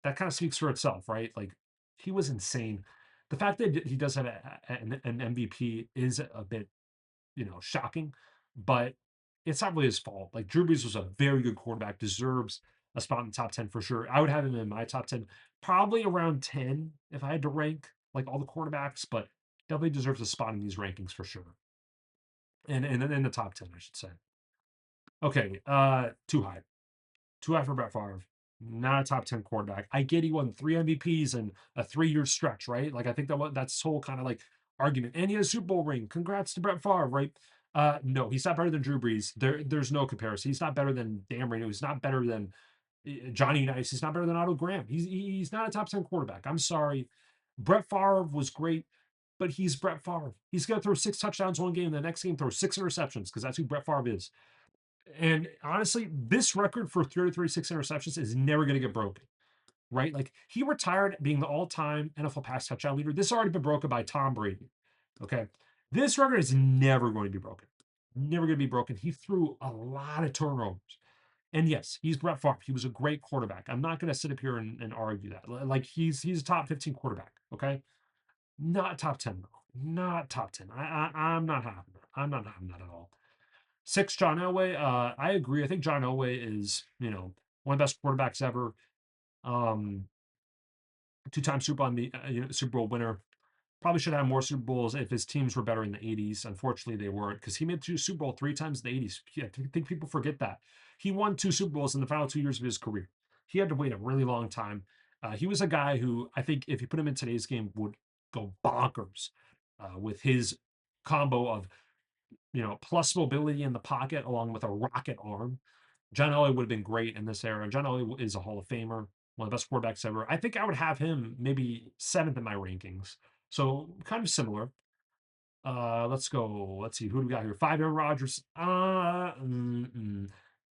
That kind of speaks for itself, right? Like he was insane. The fact that he does have an MVP is a bit shocking, but it's not really his fault. Like Drew Brees was a very good quarterback, deserves a spot in the top 10 for sure. I would have him in my top 10, probably around 10 if I had to rank like all the quarterbacks, but definitely deserves a spot in these rankings for sure. And in the top 10, I should say. Okay, too high. Too high for Brett Favre. Not a top 10 quarterback. I get he won 3 MVPs in a 3-year stretch, right? Like I think that's his whole kind of like argument. And he has a Super Bowl ring. Congrats to Brett Favre, right? No, he's not better than Drew Brees. There's no comparison. He's not better than Dan Marino. He's not better than Johnny Unitas. He's not better than Otto Graham. He's not a top 10 quarterback. I'm sorry. Brett Favre was great, but he's Brett Favre. He's going to throw 6 touchdowns one game, the next game throw 6 interceptions because that's who Brett Favre is. And honestly, this record for 336 interceptions is never going to get broken, right? Like he retired being the all-time NFL pass touchdown leader. This has already been broken by Tom Brady. Okay. This record is never going to be broken. Never going to be broken. He threw a lot of turnovers. And yes, he's Brett Favre. He was a great quarterback. I'm not going to sit up here and argue that. Like he's a top 15 quarterback. Okay. Not top 10 though. Not top 10. I'm not having that. I'm not having that at all. 6, John Elway. I agree. I think John Elway is, one of the best quarterbacks ever. Um, 2-time Super Bowl winner. Probably should have more Super Bowls if his teams were better in the 80s. Unfortunately, they weren't because he made 2 Super Bowl 3 times in the 80s. Yeah, I think people forget that. He won 2 Super Bowls in the final 2 years of his career. He had to wait a really long time. He was a guy who I think if you put him in today's game would go bonkers. with his combo of plus mobility in the pocket along with a rocket arm. John Elway would have been great in this era. John Elway is a Hall of Famer, one of the best quarterbacks ever. I think I would have him maybe seventh in my rankings. So kind of similar. Let's go. Let's see who do we got here. Five Aaron Rodgers.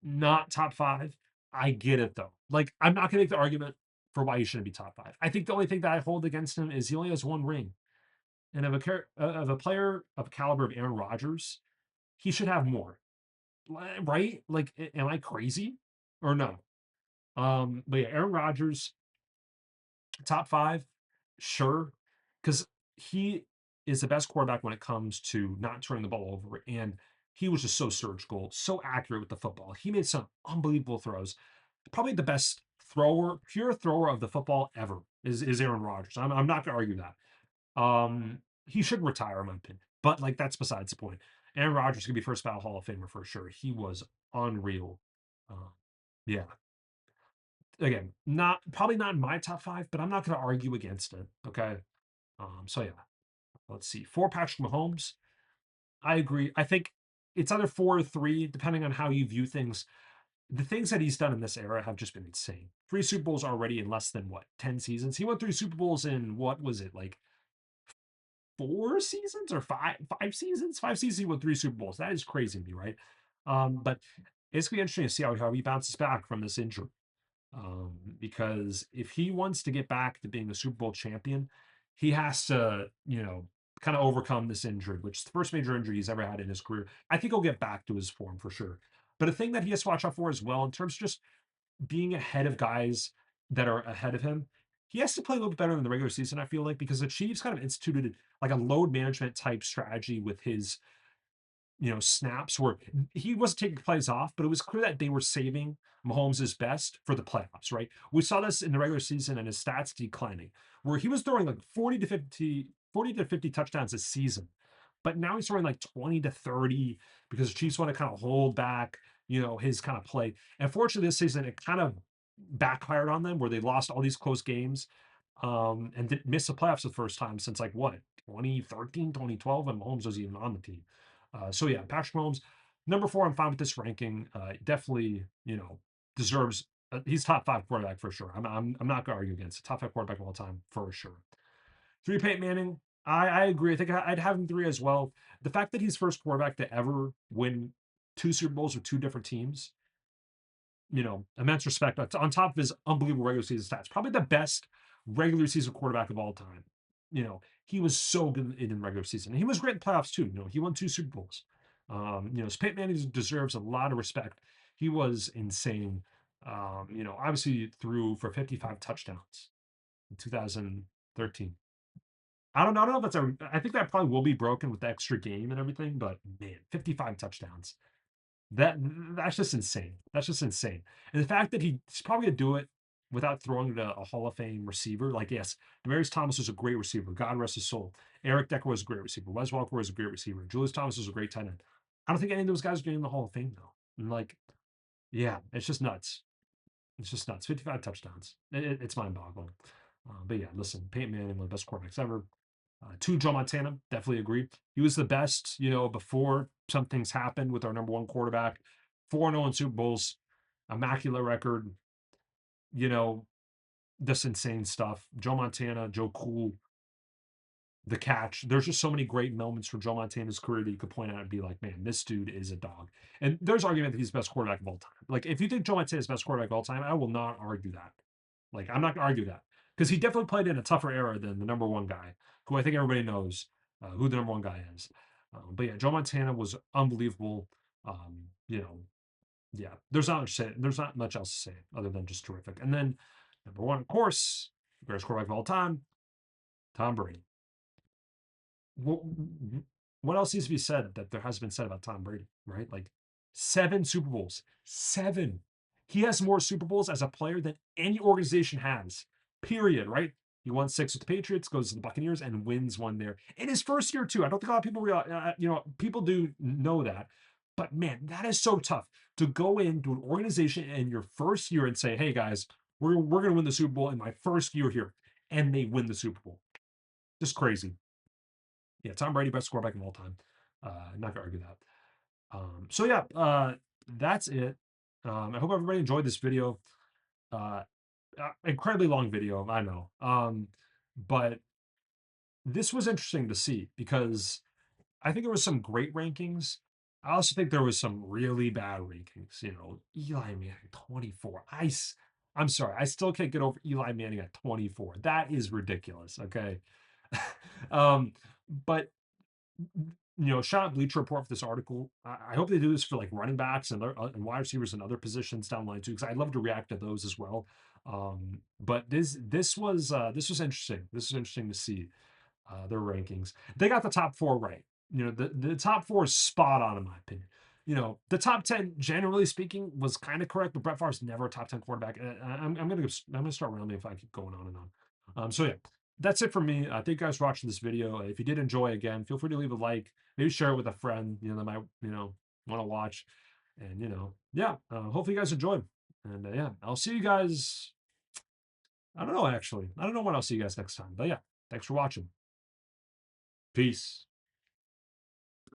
Not top five. I get it though. Like I'm not gonna make the argument for why he shouldn't be top five. I think the only thing that I hold against him is he only has one ring. And of a player of caliber of Aaron Rodgers, he should have more, right? Like, am I crazy or no? But yeah, Aaron Rodgers, top five, sure, because he is the best quarterback when it comes to not turning the ball over, and he was just so surgical, so accurate with the football. He made some unbelievable throws. Probably the best thrower, pure thrower of the football ever is Aaron Rodgers. I'm not gonna argue that. He should retire, in my opinion. But like that's besides the point. Aaron Rodgers could be first ballot Hall of Famer for sure. He was unreal. Uh, yeah. Again, not probably not in my top five, but I'm not going to argue against it. Okay. So yeah, let's see. For Patrick Mahomes, I agree. I think it's either four or three, depending on how you view things. The things that he's done in this era have just been insane. Three Super Bowls already in less than what, 10 seasons? He went through Super Bowls in what was it, like four seasons or five seasons? 5 seasons he won three Super Bowls. That is crazy to me, right? But it's gonna be interesting to see how he bounces back from this injury. Because if he wants to get back to being a Super Bowl champion, he has to, kind of overcome this injury, which is the first major injury he's ever had in his career. I think he'll get back to his form for sure. But a thing that he has to watch out for as well, in terms of just being ahead of guys that are ahead of him, he has to play a little bit better than the regular season, I feel like, because the Chiefs kind of instituted like a load management type strategy with his snaps where he wasn't taking plays off, but it was clear that they were saving Mahomes' best for the playoffs, right? We saw this in the regular season and his stats declining, where he was throwing like 40 to 50 touchdowns a season. But now he's throwing like 20 to 30 because the Chiefs want to kind of hold back, his kind of play. And fortunately, this season, it kind of backfired on them where they lost all these close games and did miss the playoffs the first time since like what, 2013, 2012, when Mahomes was even on the team. So yeah, Patrick Mahomes, number four. I'm fine with this ranking. Definitely, deserves. He's top five quarterback for sure. I'm not gonna argue against it. Top five quarterback of all time for sure. Three, Peyton Manning. I agree. I think I'd have him three as well. The fact that he's first quarterback to ever win two Super Bowls with two different teams, immense respect. On top of his unbelievable regular season stats, probably the best regular season quarterback of all time. He was so good in regular season. And he was great in playoffs too. He won two Super Bowls. Peyton Manning deserves a lot of respect. He was insane. Obviously threw for 55 touchdowns in 2013. I don't know if that's I think that probably will be broken with the extra game and everything, but man, 55 touchdowns. That's just insane. That's just insane. And the fact that he's probably gonna do it without throwing to a Hall of Fame receiver, like yes, Demarius Thomas was a great receiver. God rest his soul. Eric Decker was a great receiver. Wes Welker was a great receiver. Julius Thomas was a great tight end. I don't think any of those guys are getting in the Hall of Fame though. And like, yeah, it's just nuts. It's just nuts. 55 touchdowns. It's mind boggling. But yeah, listen, Peyton Manning, one of the best quarterbacks ever. Two, Joe Montana, definitely agree. He was the best, before some things happened with our number one quarterback. 4-0 in Super Bowls, immaculate record, you know, this insane stuff. Joe Montana, Joe Cool, the catch. There's just so many great moments from Joe Montana's career that you could point out and be like, man, this dude is a dog. And there's argument that he's the best quarterback of all time. Like, if you think Joe Montana is the best quarterback of all time, I will not argue that. Like, I'm not gonna argue that because he definitely played in a tougher era than the number one guy, who I think everybody knows who the number one guy is. But yeah, Joe Montana was unbelievable. Um, you know, yeah, there's not much else to say other than just terrific. And then number one, of course, greatest quarterback of all time, Tom Brady. What else needs to be said that there has been said about Tom Brady, right? Like seven Super Bowls, seven. He has more Super Bowls as a player than any organization has, period, right? He won six with the Patriots, goes to the Buccaneers, and wins one there in his first year, too. I don't think a lot of people realize, people do know that. But man, that is so tough to go into an organization in your first year and say, hey, guys, we're going to win the Super Bowl in my first year here. And they win the Super Bowl. Just crazy. Yeah, Tom Brady, best quarterback of all time. Not gonna argue that. So yeah, that's it. I hope everybody enjoyed this video. Uh, Incredibly long video, I know. But this was interesting to see because I think there was some great rankings. I also think there was some really bad rankings. You know, Eli Manning 24. I'm sorry, I still can't get over Eli Manning at 24. That is ridiculous. Okay. um, but shout out Bleacher Report for this article. I hope they do this for like running backs and wide receivers and other positions down the line too, because I'd love to react to those as well. But this was interesting. This was interesting to see their rankings. They got the top four right. The top four is spot on in my opinion. The top 10, generally speaking, was kind of correct, but Brett Favre's never a top 10 quarterback. I'm gonna start rambling if I keep going on and on. So yeah, that's it for me. Thank you guys for watching this video. If you did enjoy, again, feel free to leave a like, maybe share it with a friend, that might, want to watch. And yeah, hopefully you guys enjoyed. And yeah, I'll see you guys. I don't know actually. I don't know when I'll see you guys next time. But yeah, thanks for watching. Peace.